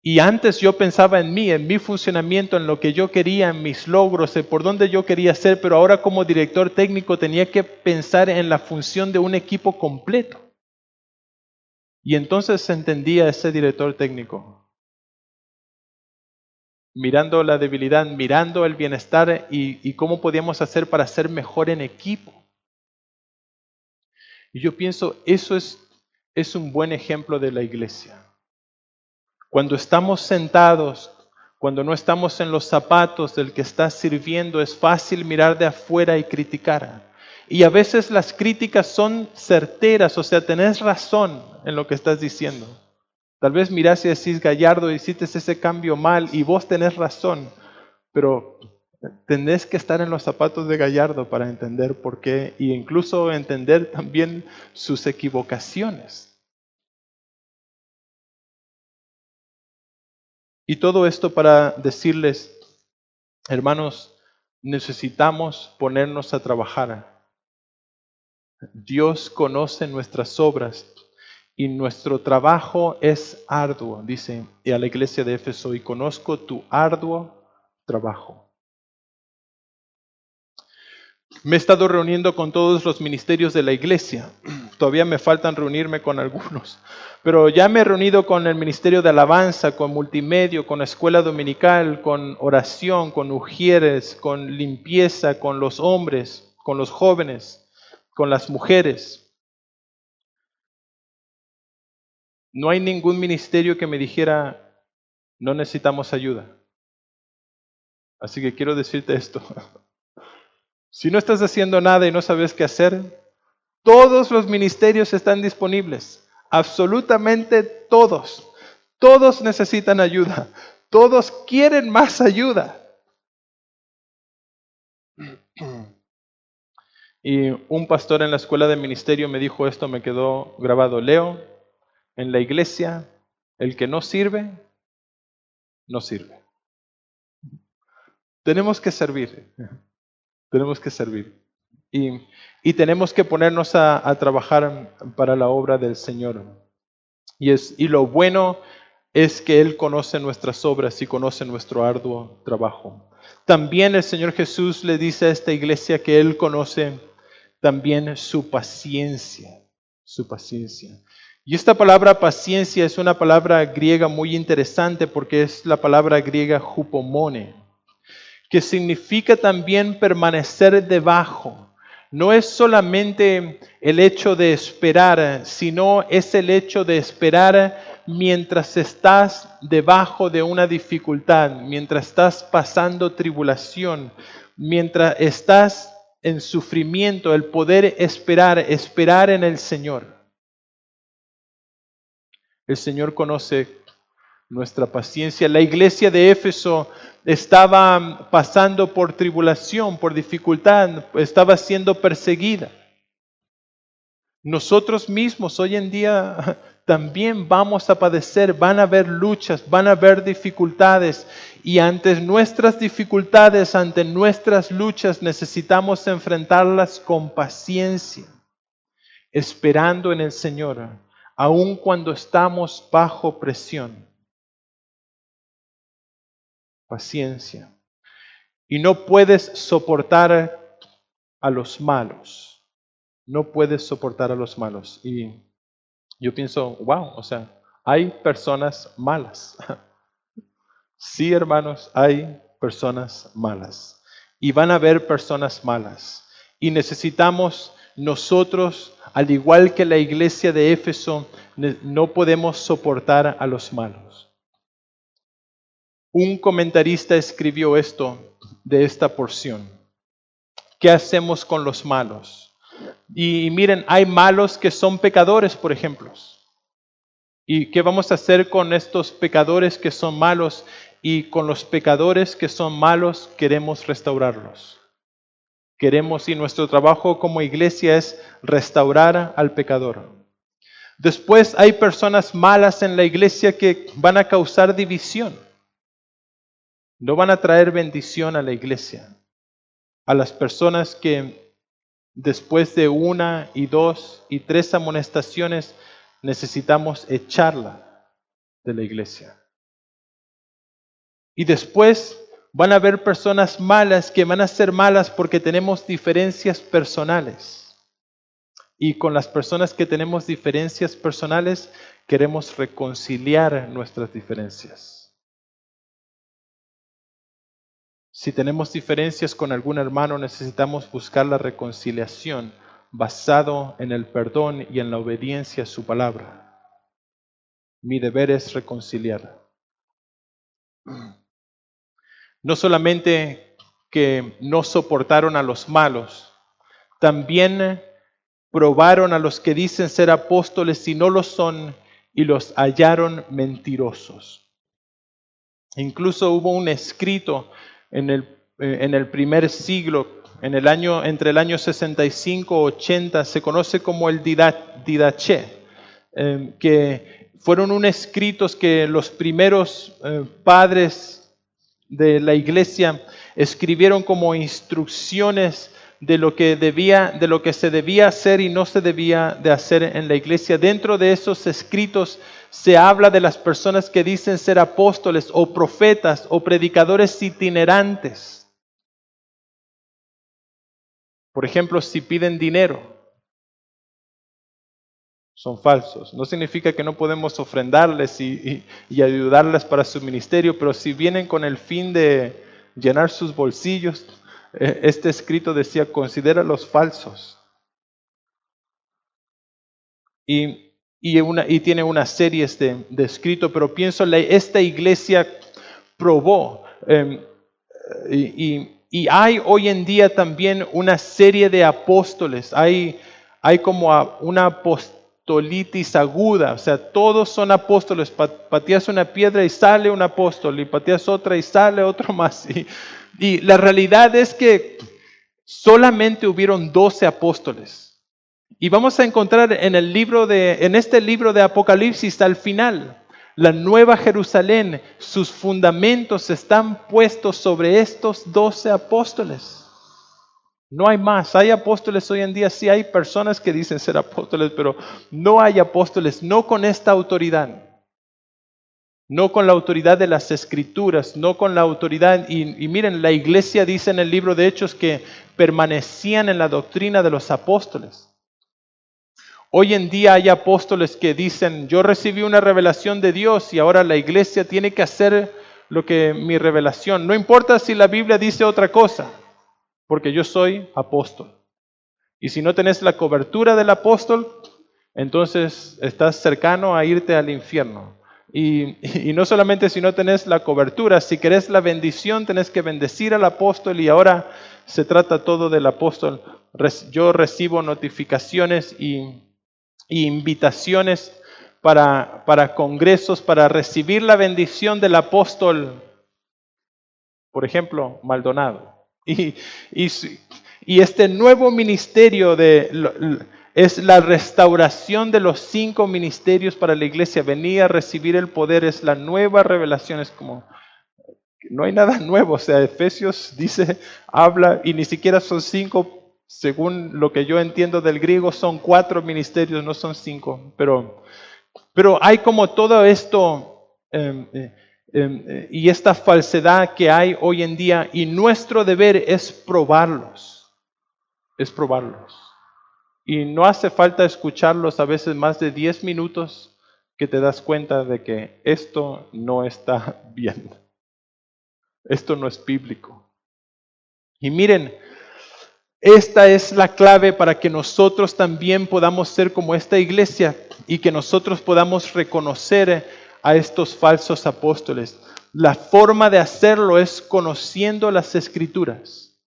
Y antes yo pensaba en mí, en mi funcionamiento, en lo que yo quería, en mis logros, en por dónde yo quería ser, pero ahora como director técnico tenía que pensar en la función de un equipo completo. Y entonces entendía ese director técnico, mirando la debilidad, mirando el bienestar y cómo podíamos hacer para ser mejor en equipo. Y yo pienso, eso es un buen ejemplo de la iglesia. Cuando estamos sentados, cuando no estamos en los zapatos del que está sirviendo, es fácil mirar de afuera y criticar. Y a veces las críticas son certeras, o sea, tenés razón en lo que estás diciendo. Tal vez mirás y decís, Gallardo, hiciste ese cambio mal y vos tenés razón, pero tenés que estar en los zapatos de Gallardo para entender por qué e incluso entender también sus equivocaciones. Y todo esto para decirles, hermanos, necesitamos ponernos a trabajar. Dios conoce nuestras obras y nuestro trabajo es arduo, dice a la iglesia de Éfeso, y conozco tu arduo trabajo. me he estado reuniendo con todos los ministerios de la iglesia. Todavía me faltan reunirme con algunos. Pero ya me he reunido con el ministerio de alabanza, con multimedia, con escuela dominical, con oración, con ujieres, con limpieza, con los hombres, con los jóvenes, con las mujeres. No hay ningún ministerio que me dijera, no necesitamos ayuda. Así que quiero decirte esto. Si no estás haciendo nada y no sabes qué hacer, todos los ministerios están disponibles. Absolutamente todos. Todos necesitan ayuda. Todos quieren más ayuda. Y un pastor en la escuela de ministerio me dijo esto, me quedó grabado. Leo, en la iglesia, el que no sirve, no sirve. Tenemos que servir. Tenemos que servir. Y tenemos que ponernos a trabajar para la obra del Señor. Y lo bueno es que Él conoce nuestras obras y conoce nuestro arduo trabajo. También el Señor Jesús le dice a esta iglesia que Él conoce también su paciencia. Su paciencia. Y esta palabra paciencia es una palabra griega muy interesante porque es la palabra griega hupomone, que significa también permanecer debajo. No es solamente el hecho de esperar, sino es el hecho de esperar mientras estás debajo de una dificultad, mientras estás pasando tribulación, mientras estás en sufrimiento, el poder esperar en el Señor. El Señor conoce nuestra paciencia. La iglesia de Éfeso estaba pasando por tribulación, por dificultad, estaba siendo perseguida. Nosotros mismos hoy en día también vamos a padecer, van a haber luchas, van a haber dificultades y ante nuestras dificultades, ante nuestras luchas necesitamos enfrentarlas con paciencia, esperando en el Señor, aun cuando estamos bajo presión. Paciencia. Y no puedes soportar a los malos. No puedes soportar a los malos. Y yo pienso, wow, o sea, hay personas malas. Sí, hermanos, hay personas malas. Y van a haber personas malas. Y necesitamos nosotros, al igual que la iglesia de Éfeso, no podemos soportar a los malos. Un comentarista escribió esto de esta porción. ¿Qué hacemos con los malos? Y miren, hay malos que son pecadores, por ejemplo. ¿Y qué vamos a hacer con estos pecadores que son malos? Y con los pecadores que son malos queremos restaurarlos. Queremos, y nuestro trabajo como iglesia es restaurar al pecador. Después hay personas malas en la iglesia que van a causar división. No van a traer bendición a la iglesia. A las personas que después de 1 y 2 y 3 amonestaciones necesitamos echarla de la iglesia. Y después van a haber personas malas que van a ser malas porque tenemos diferencias personales. Y con las personas que tenemos diferencias personales queremos reconciliar nuestras diferencias. Si tenemos diferencias con algún hermano, necesitamos buscar la reconciliación basado en el perdón y en la obediencia a su palabra. Mi deber es reconciliar. No solamente que no soportaron a los malos, también probaron a los que dicen ser apóstoles y no lo son y los hallaron mentirosos. Incluso hubo un escrito en el primer siglo, entre el año 65 y 80, se conoce como el Didaché, que fueron escritos que los primeros padres de la iglesia escribieron como instrucciones de lo que se debía hacer y no se debía de hacer en la iglesia. Dentro de esos escritos se habla de las personas que dicen ser apóstoles o profetas o predicadores itinerantes. Por ejemplo, si piden dinero, son falsos. No significa que no podemos ofrendarles y ayudarles para su ministerio, pero si vienen con el fin de llenar sus bolsillos, este escrito decía, considera los falsos. Y tiene una serie de escrito, pero pienso esta iglesia probó. Y hay hoy en día también una serie de apóstoles. Hay como una apostolitis aguda. O sea, todos son apóstoles. Pateas una piedra y sale un apóstol. Y pateas otra y sale otro más. Y la realidad es que solamente hubieron 12 apóstoles. Y vamos a encontrar en este libro de Apocalipsis al final, la Nueva Jerusalén, sus fundamentos están puestos sobre estos 12 apóstoles. No hay más. Hay apóstoles hoy en día, sí hay personas que dicen ser apóstoles, pero no hay apóstoles, no con esta autoridad. No con la autoridad de las Escrituras, no con la autoridad. Y miren, la iglesia dice en el libro de Hechos que permanecían en la doctrina de los apóstoles. Hoy en día hay apóstoles que dicen, yo recibí una revelación de Dios y ahora la iglesia tiene que hacer lo que mi revelación. No importa si la Biblia dice otra cosa, porque yo soy apóstol. Y si no tenés la cobertura del apóstol, entonces estás cercano a irte al infierno. Y no solamente si no tenés la cobertura, si querés la bendición, tenés que bendecir al apóstol y ahora se trata todo del apóstol. Yo recibo notificaciones y invitaciones para congresos, para recibir la bendición del apóstol, por ejemplo, Maldonado. Y este nuevo ministerio es la restauración de los 5 ministerios para la iglesia. Venir a recibir el poder es la nueva revelación. Es como, no hay nada nuevo. O sea, Efesios dice, habla, y ni siquiera son 5. Según lo que yo entiendo del griego, son 4 ministerios, no son 5. Pero hay como todo esto y esta falsedad que hay hoy en día, y nuestro deber es probarlos. Es probarlos. Y no hace falta escucharlos a veces más de 10 minutos que te das cuenta de que esto no está bien. Esto no es bíblico. Y miren, esta es la clave para que nosotros también podamos ser como esta iglesia y que nosotros podamos reconocer a estos falsos apóstoles. La forma de hacerlo es conociendo las Escrituras.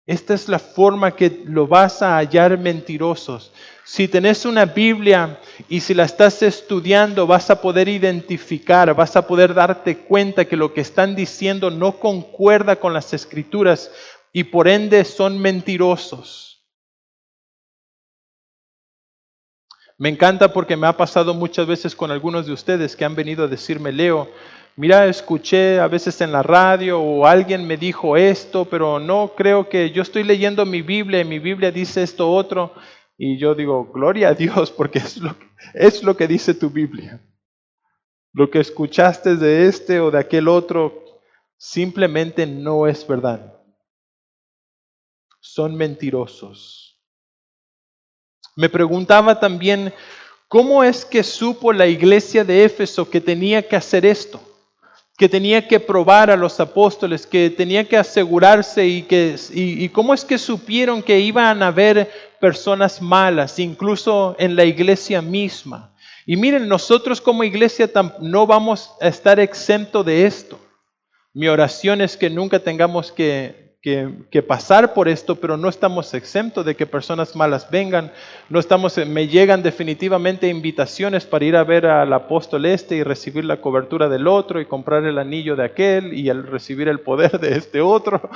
Esta es la forma que lo vas a hallar mentirosos. Si tenés una Biblia y si la estás estudiando, vas a poder identificar, vas a poder darte cuenta que lo que están diciendo no concuerda con las Escrituras y por ende son mentirosos. Me encanta porque me ha pasado muchas veces con algunos de ustedes que han venido a decirme, Leo, mira, escuché a veces en la radio o alguien me dijo esto, pero no creo que yo estoy leyendo mi Biblia y mi Biblia dice esto otro. Y yo digo, gloria a Dios, porque es lo que dice tu Biblia. Lo que escuchaste de este o de aquel otro simplemente no es verdad. Son mentirosos. Me preguntaba también, ¿cómo es que supo la iglesia de Éfeso que tenía que hacer esto? Que tenía que probar a los apóstoles, que tenía que asegurarse y cómo es que supieron que iban a haber personas malas, incluso en la iglesia misma. Y miren, nosotros como iglesia no vamos a estar exentos de esto. Mi oración es que nunca tengamos que pasar por esto, pero no estamos exentos de que personas malas vengan. Me llegan definitivamente invitaciones para ir a ver al apóstol y recibir la cobertura del otro y comprar el anillo de aquel y recibir el poder de este otro.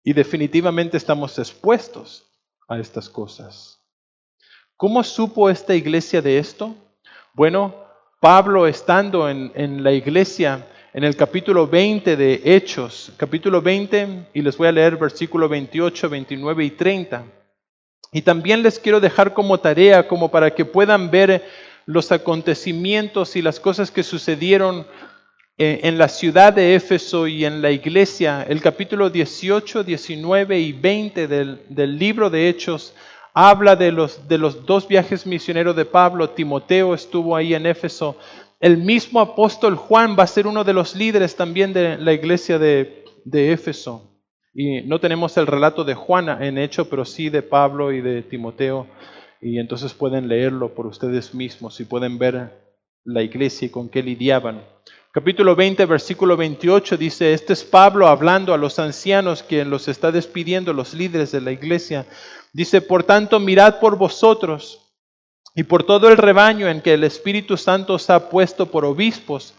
Y definitivamente estamos expuestos a estas cosas. ¿Cómo supo esta iglesia de esto? Bueno, Pablo estando en la iglesia, en el capítulo 20 de Hechos, capítulo 20, y les voy a leer versículo 28, 29 y 30. Y también les quiero dejar como tarea, como para que puedan ver los acontecimientos y las cosas que sucedieron en la ciudad de Éfeso y en la iglesia, el capítulo 18, 19 y 20 del libro de Hechos, habla de los dos viajes misioneros de Pablo. Timoteo estuvo ahí en Éfeso. El mismo apóstol Juan va a ser uno de los líderes también de la iglesia de Éfeso. Y no tenemos el relato de Juan en Hechos, pero sí de Pablo y de Timoteo. Y entonces pueden leerlo por ustedes mismos y pueden ver la iglesia y con qué lidiaban. Capítulo 20, versículo 28 dice, este es Pablo hablando a los ancianos, quien los está despidiendo, los líderes de la iglesia. Dice, por tanto, mirad por vosotros y por todo el rebaño en que el Espíritu Santo os ha puesto por obispos,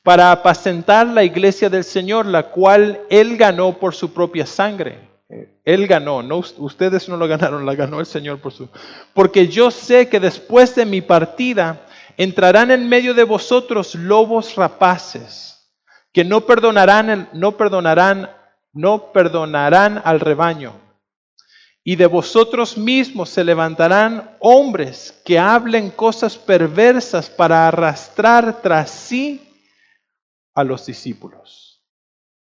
para apacentar la iglesia del Señor, la cual Él ganó por su propia sangre. Él ganó, no, ustedes no lo ganaron, la ganó el Señor porque yo sé que después de mi partida entrarán en medio de vosotros lobos rapaces, que no perdonarán al rebaño. Y de vosotros mismos se levantarán hombres que hablen cosas perversas para arrastrar tras sí a los discípulos.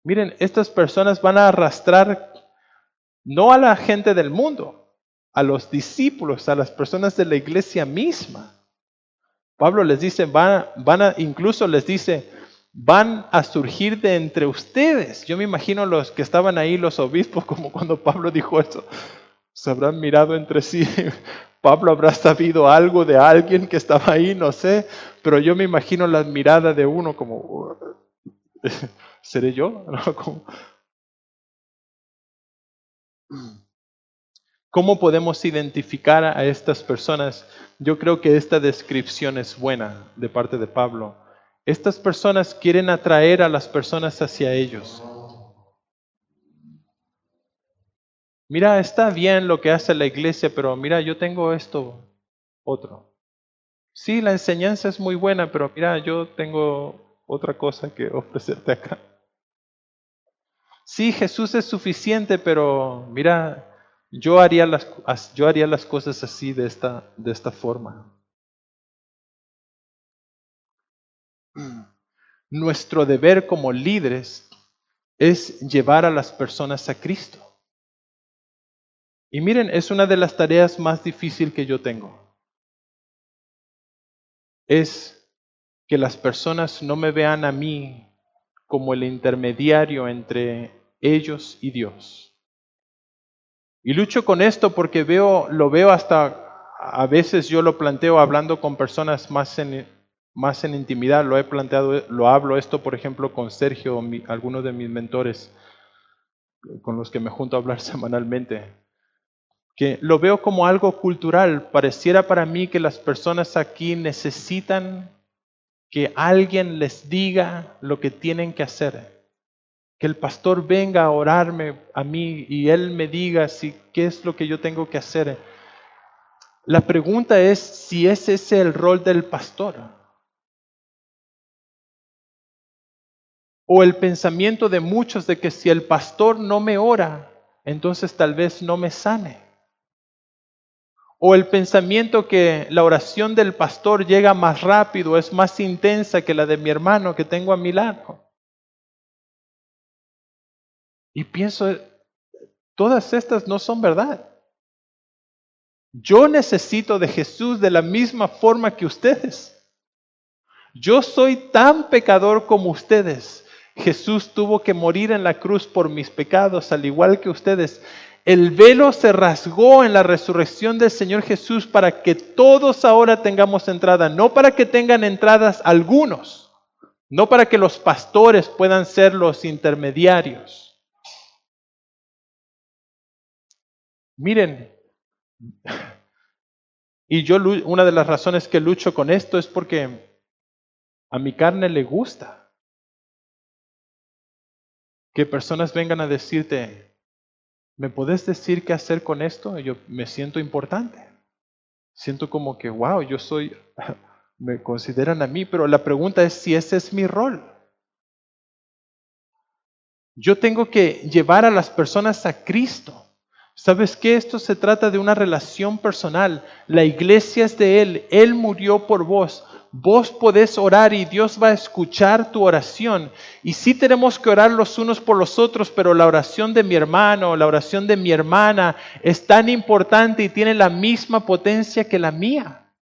Miren, estas personas van a arrastrar no a la gente del mundo, a los discípulos, a las personas de la iglesia misma. Pablo les dice, incluso les dice, van a surgir de entre ustedes. Yo me imagino los que estaban ahí, los obispos, como cuando Pablo dijo eso, se habrán mirado entre sí. Pablo habrá sabido algo de alguien que estaba ahí, no sé, pero yo me imagino la mirada de uno como, ¿seré yo? ¿Cómo podemos identificar a estas personas? Yo creo que esta descripción es buena de parte de Pablo. Estas personas quieren atraer a las personas hacia ellos. Mira, está bien lo que hace la iglesia, pero mira, yo tengo esto otro. Sí, la enseñanza es muy buena, pero mira, yo tengo otra cosa que ofrecerte acá. Sí, Jesús es suficiente, pero mira, yo haría las cosas así, de esta forma. Nuestro deber como líderes es llevar a las personas a Cristo. Y miren, es una de las tareas más difíciles que yo tengo. Es que las personas no me vean a mí como el intermediario entre ellos y Dios. Y lucho con esto porque lo veo hasta, a veces yo lo planteo hablando con personas más en intimidad, lo hablo esto por ejemplo con Sergio, algunos de mis mentores con los que me junto a hablar semanalmente, que lo veo como algo cultural. Pareciera para mí que las personas aquí necesitan que alguien les diga lo que tienen que hacer. Que el pastor venga a orarme a mí y él me diga qué es lo que yo tengo que hacer. La pregunta es si ese es el rol del pastor. O el pensamiento de muchos de que si el pastor no me ora, entonces tal vez no me sane. O el pensamiento que la oración del pastor llega más rápido, es más intensa que la de mi hermano que tengo a mi lado. Y pienso, todas estas no son verdad. Yo necesito de Jesús de la misma forma que ustedes. Yo soy tan pecador como ustedes. Jesús tuvo que morir en la cruz por mis pecados, al igual que ustedes. El velo se rasgó en la resurrección del Señor Jesús para que todos ahora tengamos entrada, no para que tengan entradas algunos, no para que los pastores puedan ser los intermediarios. Miren, y una de las razones que lucho con esto es porque a mi carne le gusta que personas vengan a decirte, ¿me puedes decir qué hacer con esto? Yo me siento importante. Siento como que, wow, me consideran a mí, pero la pregunta es si ese es mi rol. Yo tengo que llevar a las personas a Cristo. ¿Sabes qué? Esto se trata de una relación personal. La iglesia es de Él. Él murió por vos. Vos podés orar y Dios va a escuchar tu oración. Y sí tenemos que orar los unos por los otros, pero la oración de mi hermano, la oración de mi hermana es tan importante y tiene la misma potencia que la mía.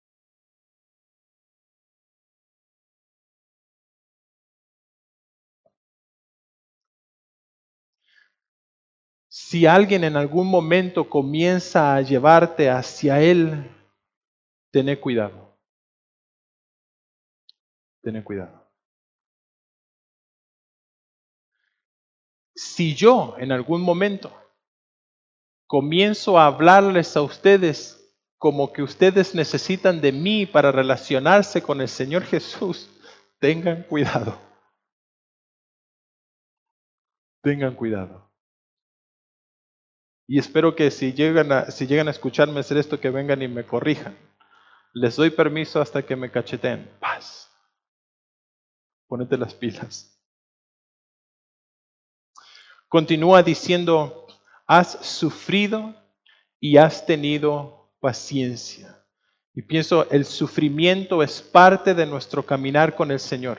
Si alguien en algún momento comienza a llevarte hacia Él, ten cuidado. Ten cuidado. Si yo en algún momento comienzo a hablarles a ustedes como que ustedes necesitan de mí para relacionarse con el Señor Jesús, tengan cuidado. Tengan cuidado. Y espero que si llegan a escucharme hacer esto, que vengan y me corrijan. Les doy permiso hasta que me cacheteen. Paz. Ponete las pilas. Continúa diciendo, has sufrido y has tenido paciencia. Y pienso, el sufrimiento es parte de nuestro caminar con el Señor.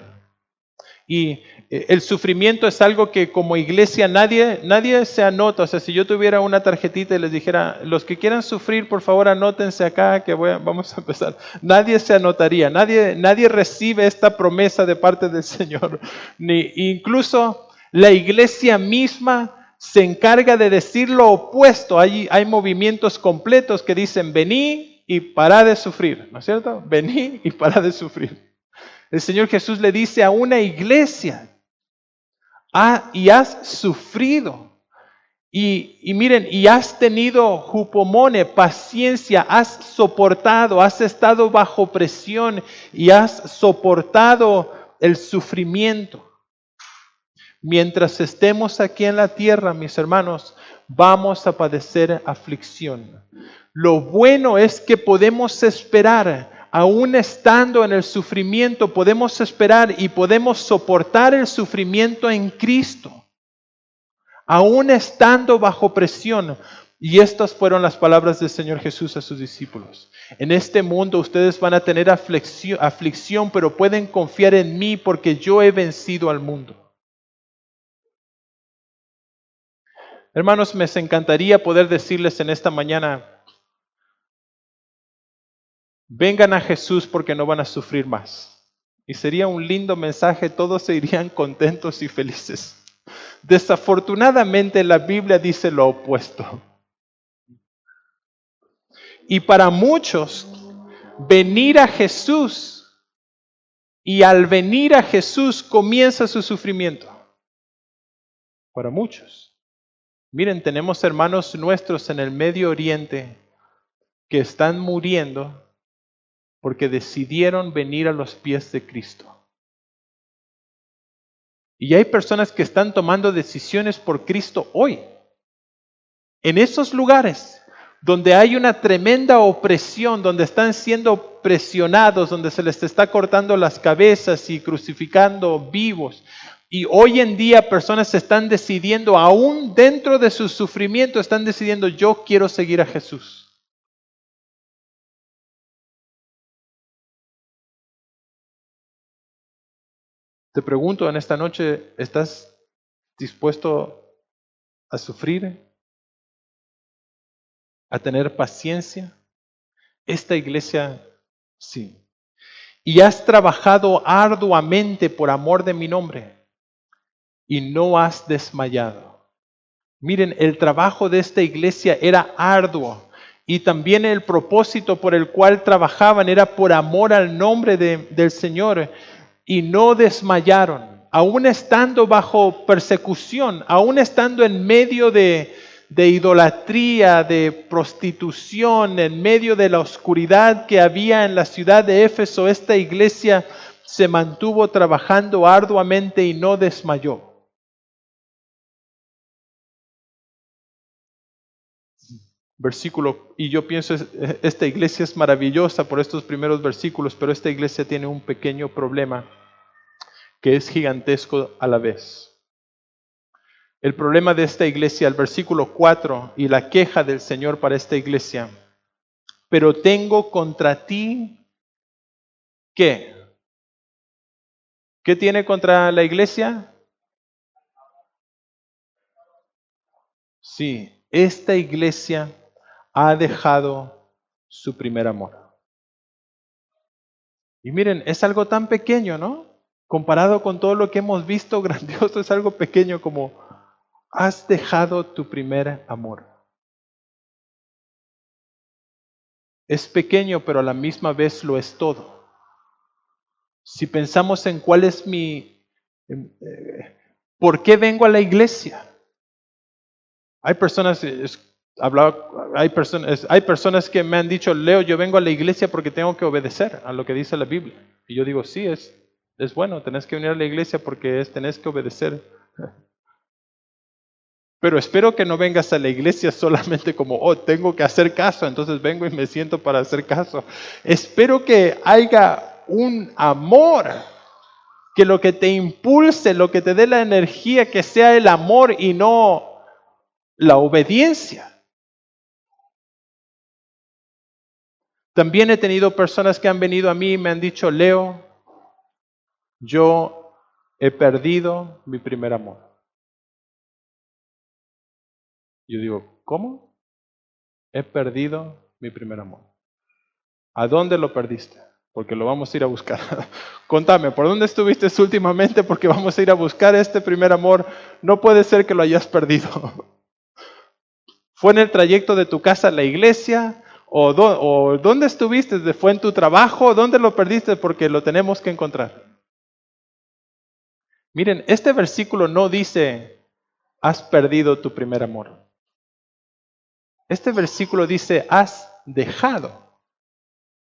Y el sufrimiento es algo que como iglesia nadie se anota. O sea, si yo tuviera una tarjetita y les dijera, los que quieran sufrir, por favor anótense acá que vamos a empezar. Nadie se anotaría, nadie recibe esta promesa de parte del Señor. Incluso la iglesia misma se encarga de decir lo opuesto. Hay movimientos completos que dicen, vení y pará de sufrir, ¿no es cierto? Vení y pará de sufrir. El Señor Jesús le dice a una iglesia, y has sufrido, y miren, y has tenido jupomone, paciencia, has soportado, has estado bajo presión y has soportado el sufrimiento. Mientras estemos aquí en la tierra, mis hermanos, vamos a padecer aflicción. Lo bueno es que podemos esperar. Aún estando en el sufrimiento, podemos esperar y podemos soportar el sufrimiento en Cristo. Aún estando bajo presión. Y estas fueron las palabras del Señor Jesús a sus discípulos. En este mundo ustedes van a tener aflicción, pero pueden confiar en mí porque yo he vencido al mundo. Hermanos, me encantaría poder decirles en esta mañana, vengan a Jesús porque no van a sufrir más. Y sería un lindo mensaje, todos se irían contentos y felices. Desafortunadamente la Biblia dice lo opuesto. Y para muchos, venir a Jesús, y al venir a Jesús comienza su sufrimiento. Para muchos. Miren, tenemos hermanos nuestros en el Medio Oriente que están muriendo porque decidieron venir a los pies de Cristo. Y hay personas que están tomando decisiones por Cristo hoy. En esos lugares donde hay una tremenda opresión, donde están siendo presionados, donde se les está cortando las cabezas y crucificando vivos. Y hoy en día personas están decidiendo, aún dentro de su sufrimiento, están decidiendo, yo quiero seguir a Jesús. Te pregunto en esta noche, ¿estás dispuesto a sufrir? ¿A tener paciencia? Esta iglesia, sí. Y has trabajado arduamente por amor de mi nombre y no has desmayado. Miren, el trabajo de esta iglesia era arduo y también el propósito por el cual trabajaban era por amor al nombre del Señor. Y no desmayaron, aún estando bajo persecución, aún estando en medio de idolatría, de prostitución, en medio de la oscuridad que había en la ciudad de Éfeso, esta iglesia se mantuvo trabajando arduamente y no desmayó. Versículo, y yo pienso, esta iglesia es maravillosa por estos primeros versículos, pero esta iglesia tiene un pequeño problema que es gigantesco a la vez. El problema de esta iglesia, el versículo 4, y la queja del Señor para esta iglesia. Pero tengo contra ti, ¿qué? ¿Qué tiene contra la iglesia? Sí, esta iglesia ha dejado su primer amor. Y miren, es algo tan pequeño, ¿no? Comparado con todo lo que hemos visto grandioso, es algo pequeño como has dejado tu primer amor. Es pequeño, pero a la misma vez lo es todo. Si pensamos en cuál es ¿por qué vengo a la iglesia? Hay personas, hay personas que me han dicho, Leo, yo vengo a la iglesia porque tengo que obedecer a lo que dice la Biblia. Y yo digo, sí, es bueno, tenés que venir a la iglesia porque tenés que obedecer. Pero espero que no vengas a la iglesia solamente como, oh, tengo que hacer caso, entonces vengo y me siento para hacer caso. Espero que haya un amor, que lo que te impulse, lo que te dé la energía, que sea el amor y no la obediencia. También he tenido personas que han venido a mí y me han dicho, Leo, yo he perdido mi primer amor. Yo digo, ¿cómo? He perdido mi primer amor. ¿A dónde lo perdiste? Porque lo vamos a ir a buscar. Contame, ¿por dónde estuviste últimamente? Porque vamos a ir a buscar este primer amor. No puede ser que lo hayas perdido. ¿Fue en el trayecto de tu casa a la iglesia? ¿O dónde estuviste? ¿Fue en tu trabajo? ¿Dónde lo perdiste? Porque lo tenemos que encontrar. Miren, este versículo no dice, has perdido tu primer amor. Este versículo dice, has dejado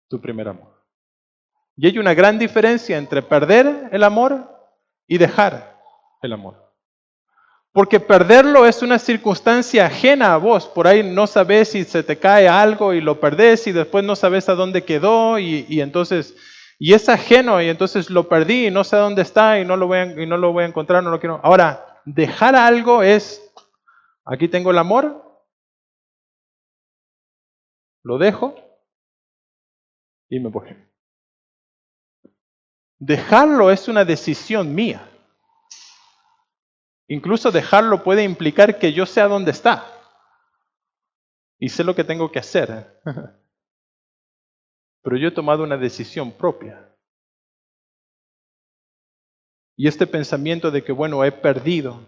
tu primer amor. Y hay una gran diferencia entre perder el amor y dejar el amor. Porque perderlo es una circunstancia ajena a vos. Por ahí no sabes si se te cae algo y lo perdés y después no sabes a dónde quedó y entonces, y es ajeno y entonces lo perdí y no sé dónde está y no lo voy a encontrar, no lo quiero. Ahora, dejar algo es, aquí tengo el amor, lo dejo y me voy. Dejarlo es una decisión mía. Incluso dejarlo puede implicar que yo sé a dónde está y sé lo que tengo que hacer. Pero yo he tomado una decisión propia. Y este pensamiento de que, bueno, he perdido,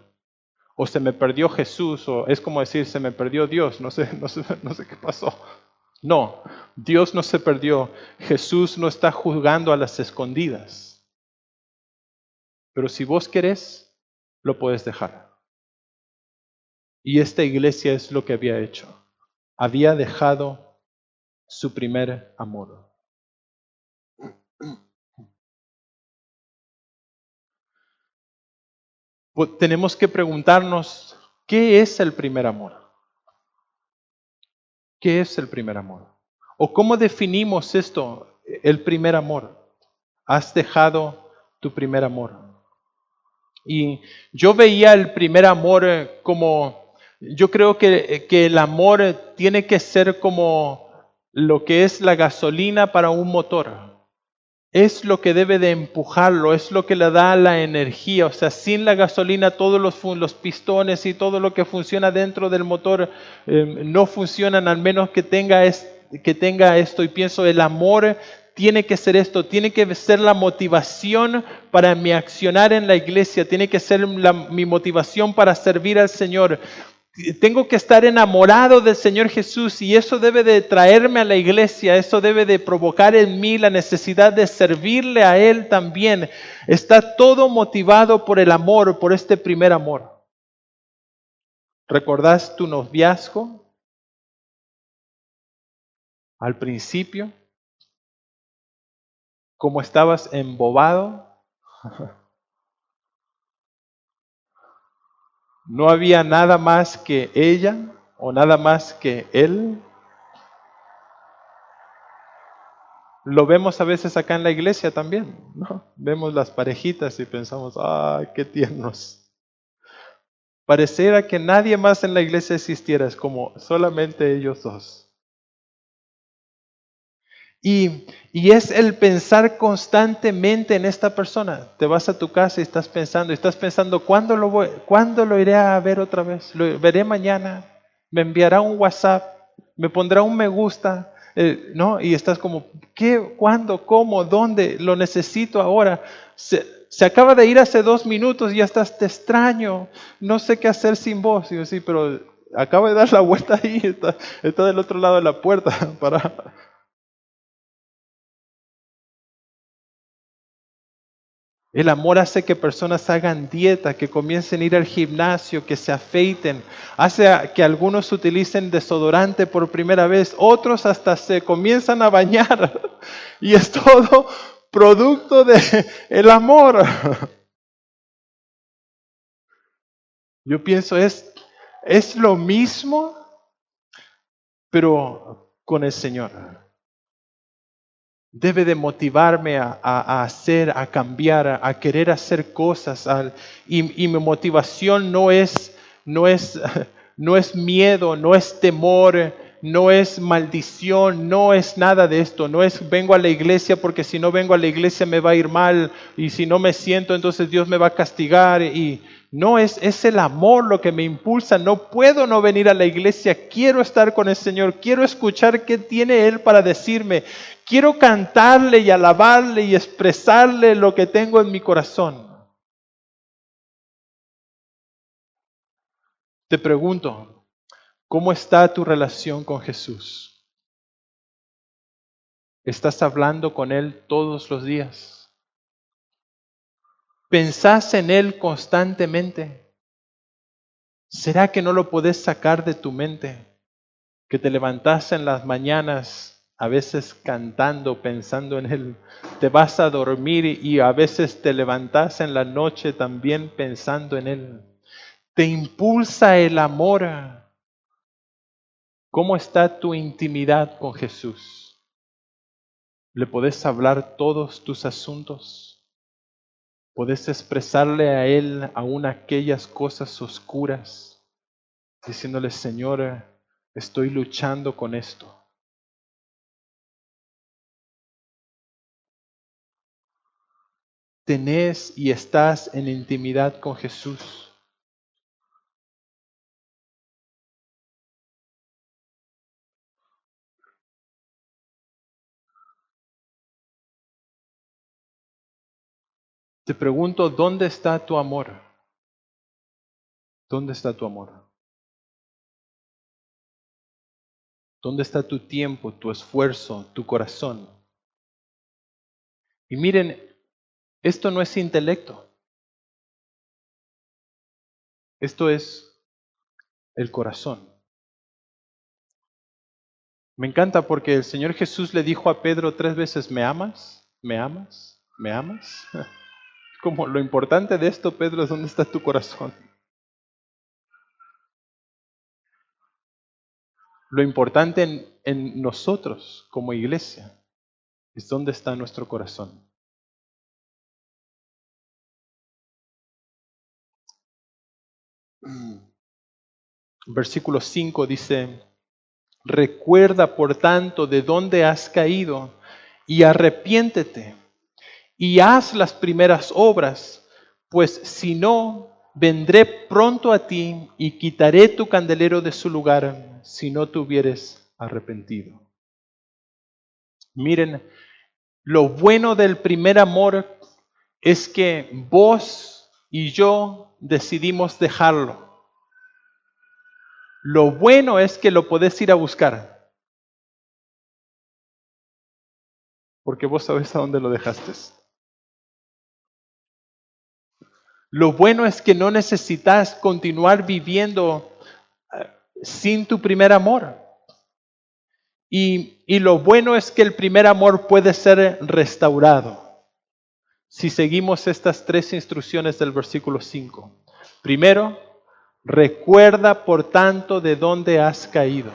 o se me perdió Jesús, o es como decir, se me perdió Dios, no sé qué pasó. No, Dios no se perdió. Jesús no está juzgando a las escondidas. Pero si vos querés, lo puedes dejar. Y esta iglesia es lo que había hecho. Había dejado su primer amor. Pues tenemos que preguntarnos, ¿qué es el primer amor? ¿Qué es el primer amor? ¿O cómo definimos esto, el primer amor? Has dejado tu primer amor. Y yo veía el primer amor como, yo creo que el amor tiene que ser como lo que es la gasolina para un motor. Es lo que debe de empujarlo, es lo que le da la energía. O sea, sin la gasolina todos los pistones y todo lo que funciona dentro del motor no funcionan, al menos que tenga esto. Y pienso, el amor tiene que ser esto, tiene que ser la motivación para mi accionar en la iglesia, tiene que ser mi motivación para servir al Señor. Tengo que estar enamorado del Señor Jesús y eso debe de traerme a la iglesia, eso debe de provocar en mí la necesidad de servirle a Él también. Está todo motivado por el amor, por este primer amor. ¿Recordás tu noviazgo al principio? ¿Cómo estabas embobado? ¿No había nada más que ella o nada más que él? Lo vemos a veces acá en la iglesia también, ¿no? Vemos las parejitas y pensamos, ¡ay, qué tiernos! Pareciera que nadie más en la iglesia existiera, es como solamente ellos dos. Y es el pensar constantemente en esta persona. Te vas a tu casa y estás pensando, ¿cuándo lo iré a ver otra vez? ¿Lo veré mañana? ¿Me enviará un WhatsApp? ¿Me pondrá un me gusta? ¿No? Y estás como, ¿qué? ¿Cuándo? ¿Cómo? ¿Dónde? Lo necesito ahora. Se acaba de ir hace 2 minutos y ya estás, te extraño. No sé qué hacer sin vos. Y yo, sí, pero acaba de dar la vuelta ahí, está del otro lado de la puerta para... El amor hace que personas hagan dieta, que comiencen a ir al gimnasio, que se afeiten. Hace que algunos utilicen desodorante por primera vez, otros hasta se comienzan a bañar. Y es todo producto de el amor. Yo pienso es lo mismo, pero con el Señor. Debe de motivarme a hacer, a cambiar, a querer hacer cosas. Y mi motivación no es miedo, no es temor, no es maldición, no es nada de esto. No es vengo a la iglesia porque si no vengo a la iglesia me va a ir mal y si no me siento entonces Dios me va a castigar. Y no es el amor lo que me impulsa. No puedo no venir a la iglesia. Quiero estar con el Señor. Quiero escuchar qué tiene Él para decirme. Quiero cantarle y alabarle y expresarle lo que tengo en mi corazón. Te pregunto, ¿cómo está tu relación con Jesús? ¿Estás hablando con Él todos los días? ¿Pensás en Él constantemente? ¿Será que no lo podés sacar de tu mente? Que te levantás en las mañanas, a veces cantando, pensando en Él. Te vas a dormir y a veces te levantás en la noche también pensando en Él. Te impulsa el amor. ¿Cómo está tu intimidad con Jesús? ¿Le podés hablar todos tus asuntos? ¿Podés expresarle a Él aún aquellas cosas oscuras? Diciéndole, Señor, estoy luchando con esto. ¿Tenés y estás en intimidad con Jesús? Te pregunto, ¿dónde está tu amor? ¿Dónde está tu amor? ¿Dónde está tu tiempo, tu esfuerzo, tu corazón? Y miren, esto no es intelecto. Esto es el corazón. Me encanta porque el Señor Jesús le dijo a Pedro 3 veces, ¿me amas? ¿Me amas? ¿Me amas? Como lo importante de esto, Pedro, es dónde está tu corazón. Lo importante en nosotros como iglesia es dónde está nuestro corazón. Versículo 5 dice, recuerda por tanto de dónde has caído y arrepiéntete y haz las primeras obras, pues si no, vendré pronto a ti y quitaré tu candelero de su lugar si no te hubieres arrepentido. Miren, lo bueno del primer amor es que vos y yo decidimos dejarlo. Lo bueno es que lo podés ir a buscar, porque vos sabés a dónde lo dejaste. Lo bueno es que no necesitas continuar viviendo sin tu primer amor. Y lo bueno es que el primer amor puede ser restaurado si seguimos estas 3 instrucciones del versículo 5. Primero, recuerda por tanto de dónde has caído.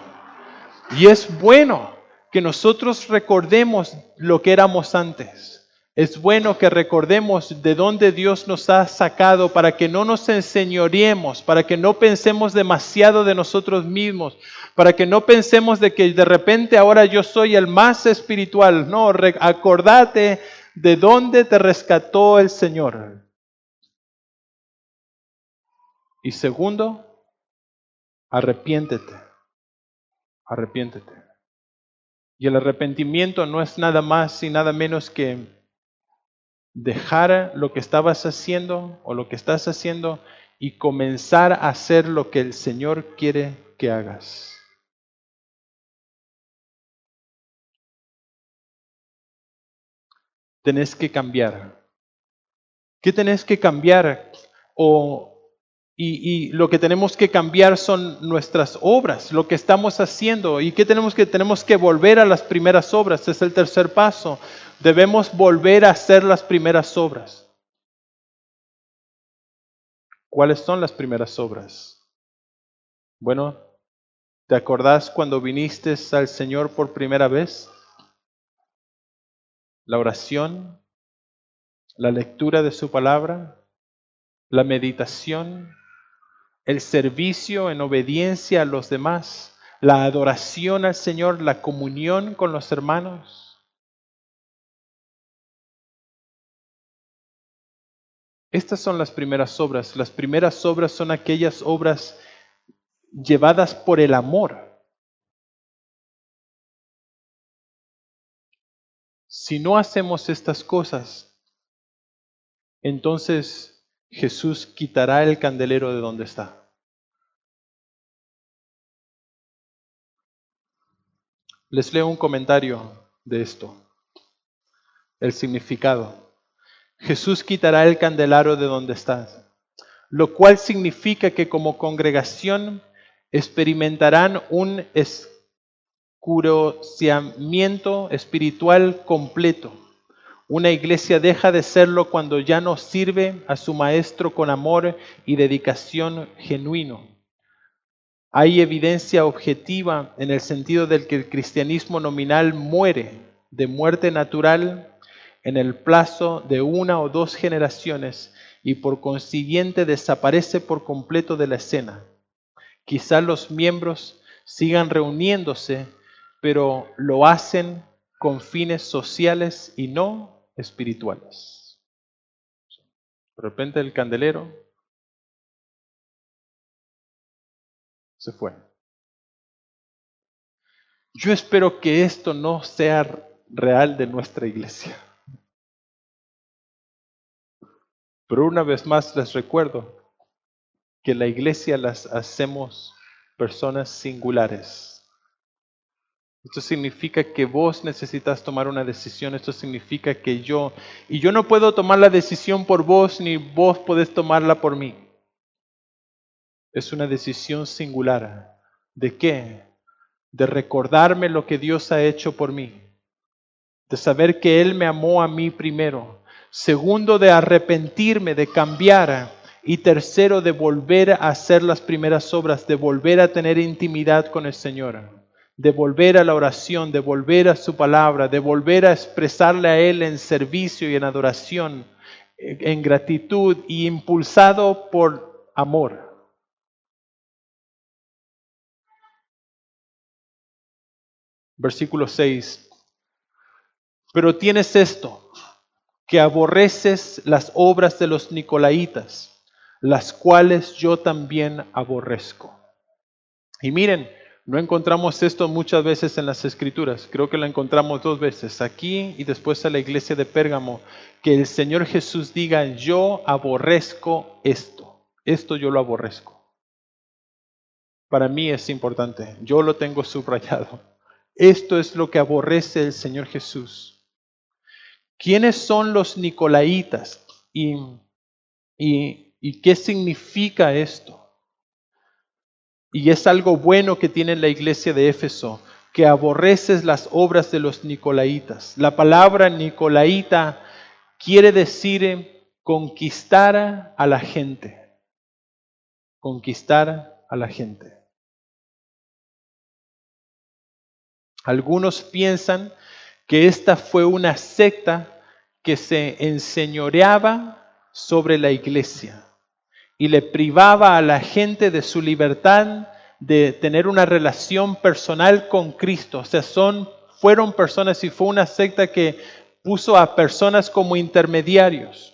Y es bueno que nosotros recordemos lo que éramos antes. Es bueno que recordemos de dónde Dios nos ha sacado para que no nos enseñoreemos, para que no pensemos demasiado de nosotros mismos, para que no pensemos de que de repente ahora yo soy el más espiritual. No, acordate de dónde te rescató el Señor. Y segundo, arrepiéntete. Arrepiéntete. Y el arrepentimiento no es nada más y nada menos que dejar lo que estabas haciendo o lo que estás haciendo y comenzar a hacer lo que el Señor quiere que hagas. Tenés que cambiar. ¿Qué tenés que cambiar? Y lo que tenemos que cambiar son nuestras obras, lo que estamos haciendo. ¿Y qué tenemos que? Tenemos que volver a las primeras obras. Es el tercer paso. Debemos volver a hacer las primeras obras. ¿Cuáles son las primeras obras? Bueno, ¿te acordás cuando viniste al Señor por primera vez? La oración, la lectura de su palabra, la meditación, el servicio en obediencia a los demás, la adoración al Señor, la comunión con los hermanos. Estas son las primeras obras. Las primeras obras son aquellas obras llevadas por el amor. Si no hacemos estas cosas, entonces Jesús quitará el candelero de donde está. Les leo un comentario de esto, el significado. Jesús quitará el candelero de donde está, lo cual significa que como congregación experimentarán un escurocimiento espiritual completo. Una iglesia deja de serlo cuando ya no sirve a su maestro con amor y dedicación genuino. Hay evidencia objetiva en el sentido del que el cristianismo nominal muere de muerte natural en el plazo de 1 o 2 generaciones y por consiguiente desaparece por completo de la escena. Quizá los miembros sigan reuniéndose, pero lo hacen con fines sociales y no espirituales. De repente el candelero se fue. Yo espero que esto no sea real de nuestra iglesia. Pero una vez más les recuerdo que la iglesia las hacemos personas singulares. Esto significa que vos necesitas tomar una decisión. Esto significa que yo no puedo tomar la decisión por vos, ni vos podés tomarla por mí. Es una decisión singular. ¿De qué? De recordarme lo que Dios ha hecho por mí. De saber que Él me amó a mí primero. Segundo, de arrepentirme, de cambiar. Y tercero, de volver a hacer las primeras obras, de volver a tener intimidad con el Señor. De volver a la oración, de volver a su palabra, de volver a expresarle a Él en servicio y en adoración, en gratitud y impulsado por amor. Versículo 6. Pero tienes esto, que aborreces las obras de los nicolaítas, las cuales yo también aborrezco. Y miren, no encontramos esto muchas veces en las Escrituras. Creo que lo encontramos 2 veces, aquí y después a la iglesia de Pérgamo, que el Señor Jesús diga, yo aborrezco esto. Esto yo lo aborrezco. Para mí es importante, yo lo tengo subrayado. Esto es lo que aborrece el Señor Jesús. ¿Quiénes son los nicolaítas? ¿Y qué significa esto? Y es algo bueno que tiene la iglesia de Éfeso, que aborreces las obras de los nicolaítas. La palabra nicolaíta quiere decir conquistar a la gente. Conquistar a la gente. Algunos piensan que esta fue una secta que se enseñoreaba sobre la iglesia y le privaba a la gente de su libertad de tener una relación personal con Cristo. O sea, fueron personas y fue una secta que puso a personas como intermediarios.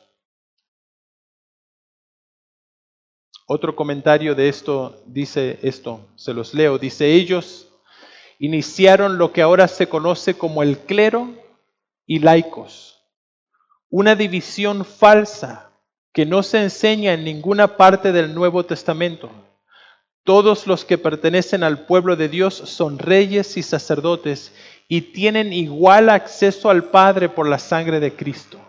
Otro comentario de esto dice esto, se los leo, dice: ellos iniciaron lo que ahora se conoce como el clero y laicos, una división falsa que no se enseña en ninguna parte del Nuevo Testamento. Todos los que pertenecen al pueblo de Dios son reyes y sacerdotes y tienen igual acceso al Padre por la sangre de Cristo.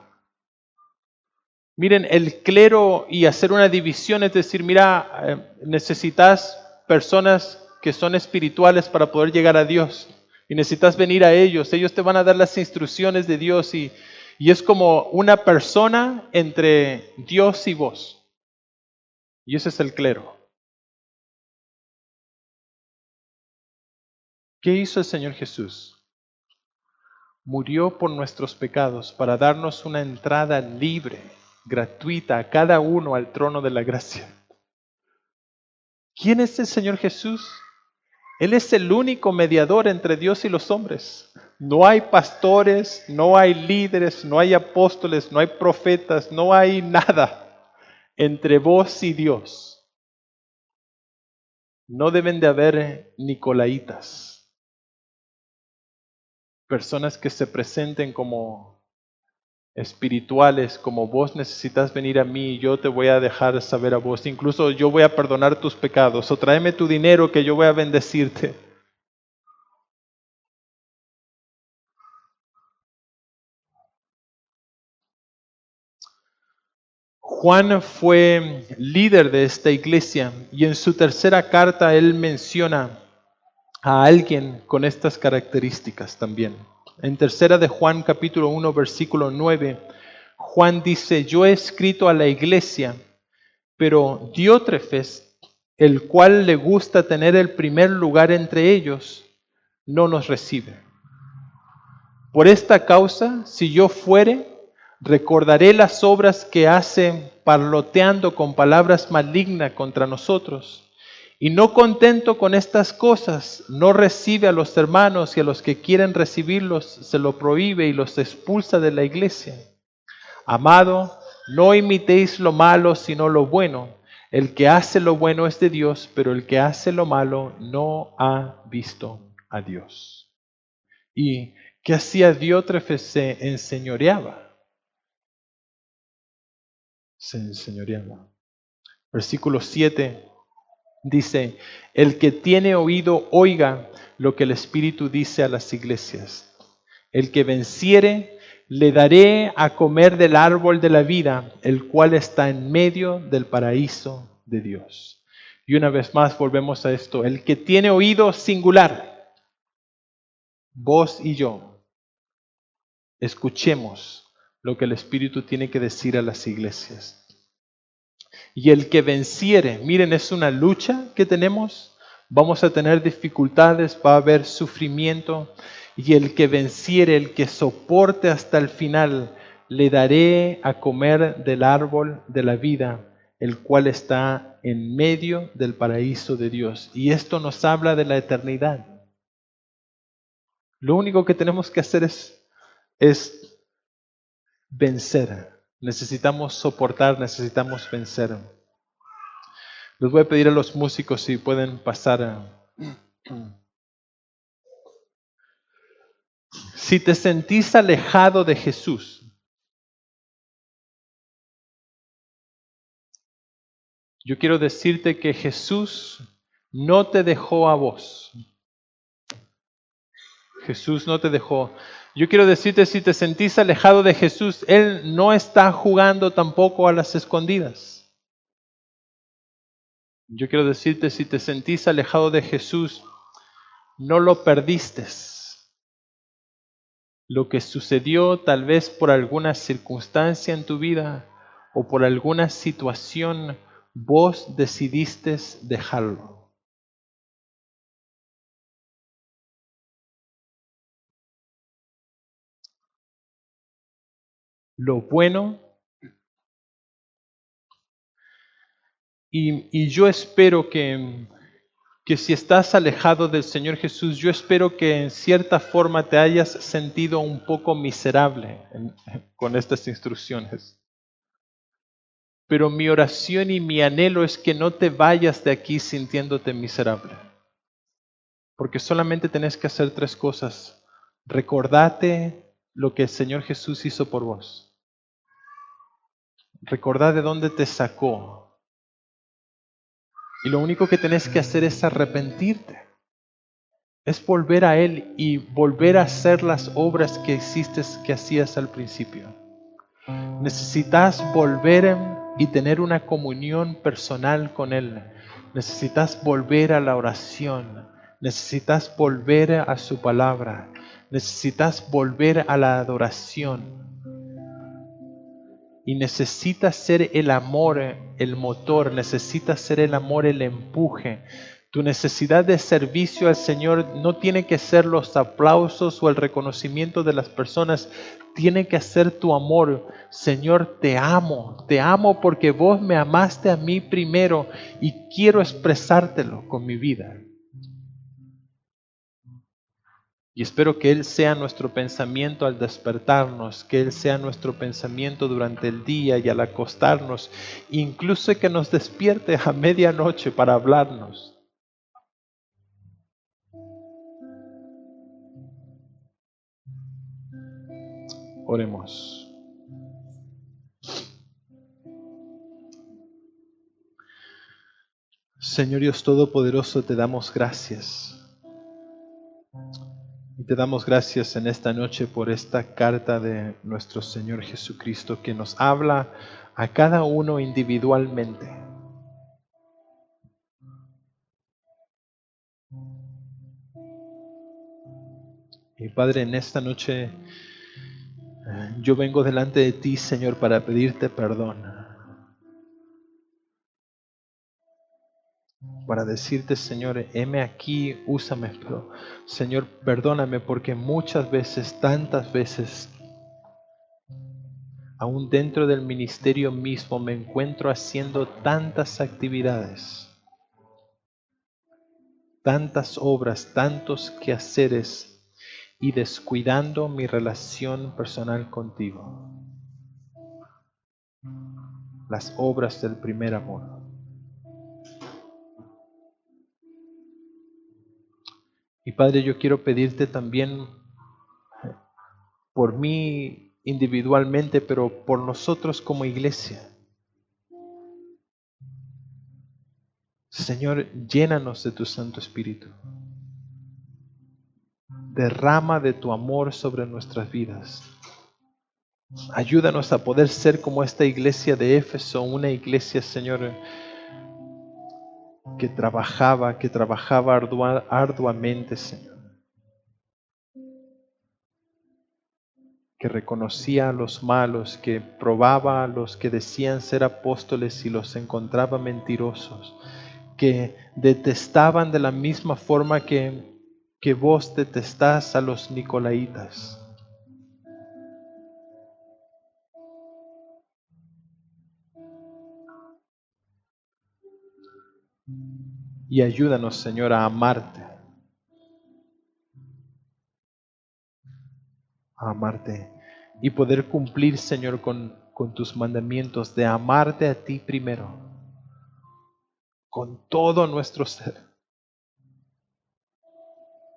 Miren, el clero y hacer una división es decir, mira, necesitas personas que son espirituales para poder llegar a Dios y necesitas venir a ellos. Ellos te van a dar las instrucciones de Dios y es como una persona entre Dios y vos. Y ese es el clero. ¿Qué hizo el Señor Jesús? Murió por nuestros pecados para darnos una entrada libre, gratuita a cada uno al trono de la gracia. ¿Quién es el Señor Jesús? Él es el único mediador entre Dios y los hombres. No hay pastores, no hay líderes, no hay apóstoles, no hay profetas, no hay nada entre vos y Dios. No deben de haber nicolaitas, personas que se presenten como espirituales, como vos necesitas venir a mí y yo te voy a dejar saber a vos. Incluso yo voy a perdonar tus pecados o tráeme tu dinero que yo voy a bendecirte. Juan fue líder de esta iglesia y en su tercera carta él menciona a alguien con estas características también. En tercera de Juan capítulo 1 versículo 9, Juan dice: yo he escrito a la iglesia, pero Diótrefes, el cual le gusta tener el primer lugar entre ellos, no nos recibe. Por esta causa, si yo fuere, recordaré las obras que hace parloteando con palabras malignas contra nosotros. Y no contento con estas cosas, no recibe a los hermanos y a los que quieren recibirlos se lo prohíbe y los expulsa de la iglesia. Amado, no imitéis lo malo sino lo bueno. El que hace lo bueno es de Dios, pero el que hace lo malo no ha visto a Dios. ¿Y qué hacía Diótrefes? Se enseñoreaba. Se enseñoreaba. Versículo 7 dice: el que tiene oído, oiga lo que el Espíritu dice a las iglesias. El que venciere, le daré a comer del árbol de la vida, el cual está en medio del paraíso de Dios. Y una vez más volvemos a esto. El que tiene oído, singular, vos y yo, escuchemos lo que el Espíritu tiene que decir a las iglesias. Y el que venciere, miren, es una lucha que tenemos. Vamos a tener dificultades, va a haber sufrimiento. Y el que venciere, el que soporte hasta el final, le daré a comer del árbol de la vida, el cual está en medio del paraíso de Dios. Y esto nos habla de la eternidad. Lo único que tenemos que hacer es vencer. Necesitamos soportar, necesitamos vencer. Les voy a pedir a los músicos si pueden pasar. Si te sentís alejado de Jesús, yo quiero decirte que Jesús no te dejó a vos. Jesús no te dejó. Yo quiero decirte, si te sentís alejado de Jesús, Él no está jugando tampoco a las escondidas. Yo quiero decirte, si te sentís alejado de Jesús, no lo perdiste. Lo que sucedió tal vez por alguna circunstancia en tu vida o por alguna situación, vos decidiste dejarlo. lo bueno. Y yo espero que si estás alejado del Señor Jesús, yo espero que en cierta forma te hayas sentido un poco miserable con estas instrucciones. Pero mi oración y mi anhelo es que no te vayas de aquí sintiéndote miserable. Porque solamente tenés que hacer 3 cosas. Recordate lo que el Señor Jesús hizo por vos. Recordá de dónde te sacó. Y lo único que tenés que hacer es arrepentirte. Es volver a Él y volver a hacer las obras que hacías al principio. Necesitas volver y tener una comunión personal con Él. Necesitas volver a la oración. Necesitas volver a su palabra. Necesitas volver a la adoración. Y necesita ser el amor el motor, necesita ser el amor el empuje. Tu necesidad de servicio al Señor no tiene que ser los aplausos o el reconocimiento de las personas, tiene que ser tu amor. Señor, te amo porque vos me amaste a mí primero y quiero expresártelo con mi vida. Y espero que Él sea nuestro pensamiento al despertarnos, que Él sea nuestro pensamiento durante el día y al acostarnos, incluso que nos despierte a medianoche para hablarnos. Oremos. Señor Dios Todopoderoso, te damos gracias. Y te damos gracias en esta noche por esta carta de nuestro Señor Jesucristo que nos habla a cada uno individualmente. Y Padre, en esta noche yo vengo delante de ti, Señor, para pedirte perdón. Para decirte, Señor, heme aquí, úsame, pero Señor, perdóname porque muchas veces, tantas veces, aún dentro del ministerio mismo me encuentro haciendo tantas actividades, tantas obras, tantos quehaceres y descuidando mi relación personal contigo. Las obras del primer amor. Y Padre, yo quiero pedirte también por mí individualmente, pero por nosotros como iglesia. Señor, llénanos de tu Santo Espíritu. Derrama de tu amor sobre nuestras vidas. Ayúdanos a poder ser como esta iglesia de Éfeso, una iglesia, Señor, que trabajaba arduamente, Señor. Que reconocía a los malos, que probaba a los que decían ser apóstoles y los encontraba mentirosos, que detestaban de la misma forma que vos detestás a los nicolaitas. Y ayúdanos, Señor, a amarte. A amarte. Y poder cumplir, Señor, con tus mandamientos de amarte a ti primero. Con todo nuestro ser.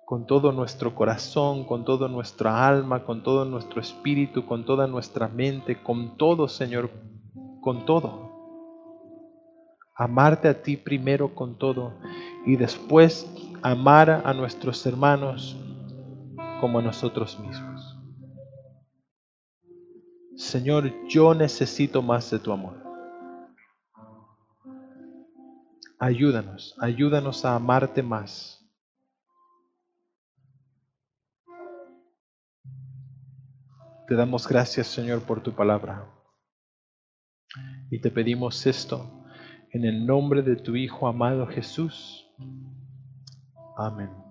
Con todo nuestro corazón, con toda nuestra alma, con todo nuestro espíritu, con toda nuestra mente, con todo, Señor, con todo. Amarte a ti primero con todo y después amar a nuestros hermanos como a nosotros mismos. Señor, yo necesito más de tu amor. Ayúdanos a amarte más. Te damos gracias, Señor, por tu palabra. Y te pedimos esto en el nombre de tu Hijo amado Jesús. Amén.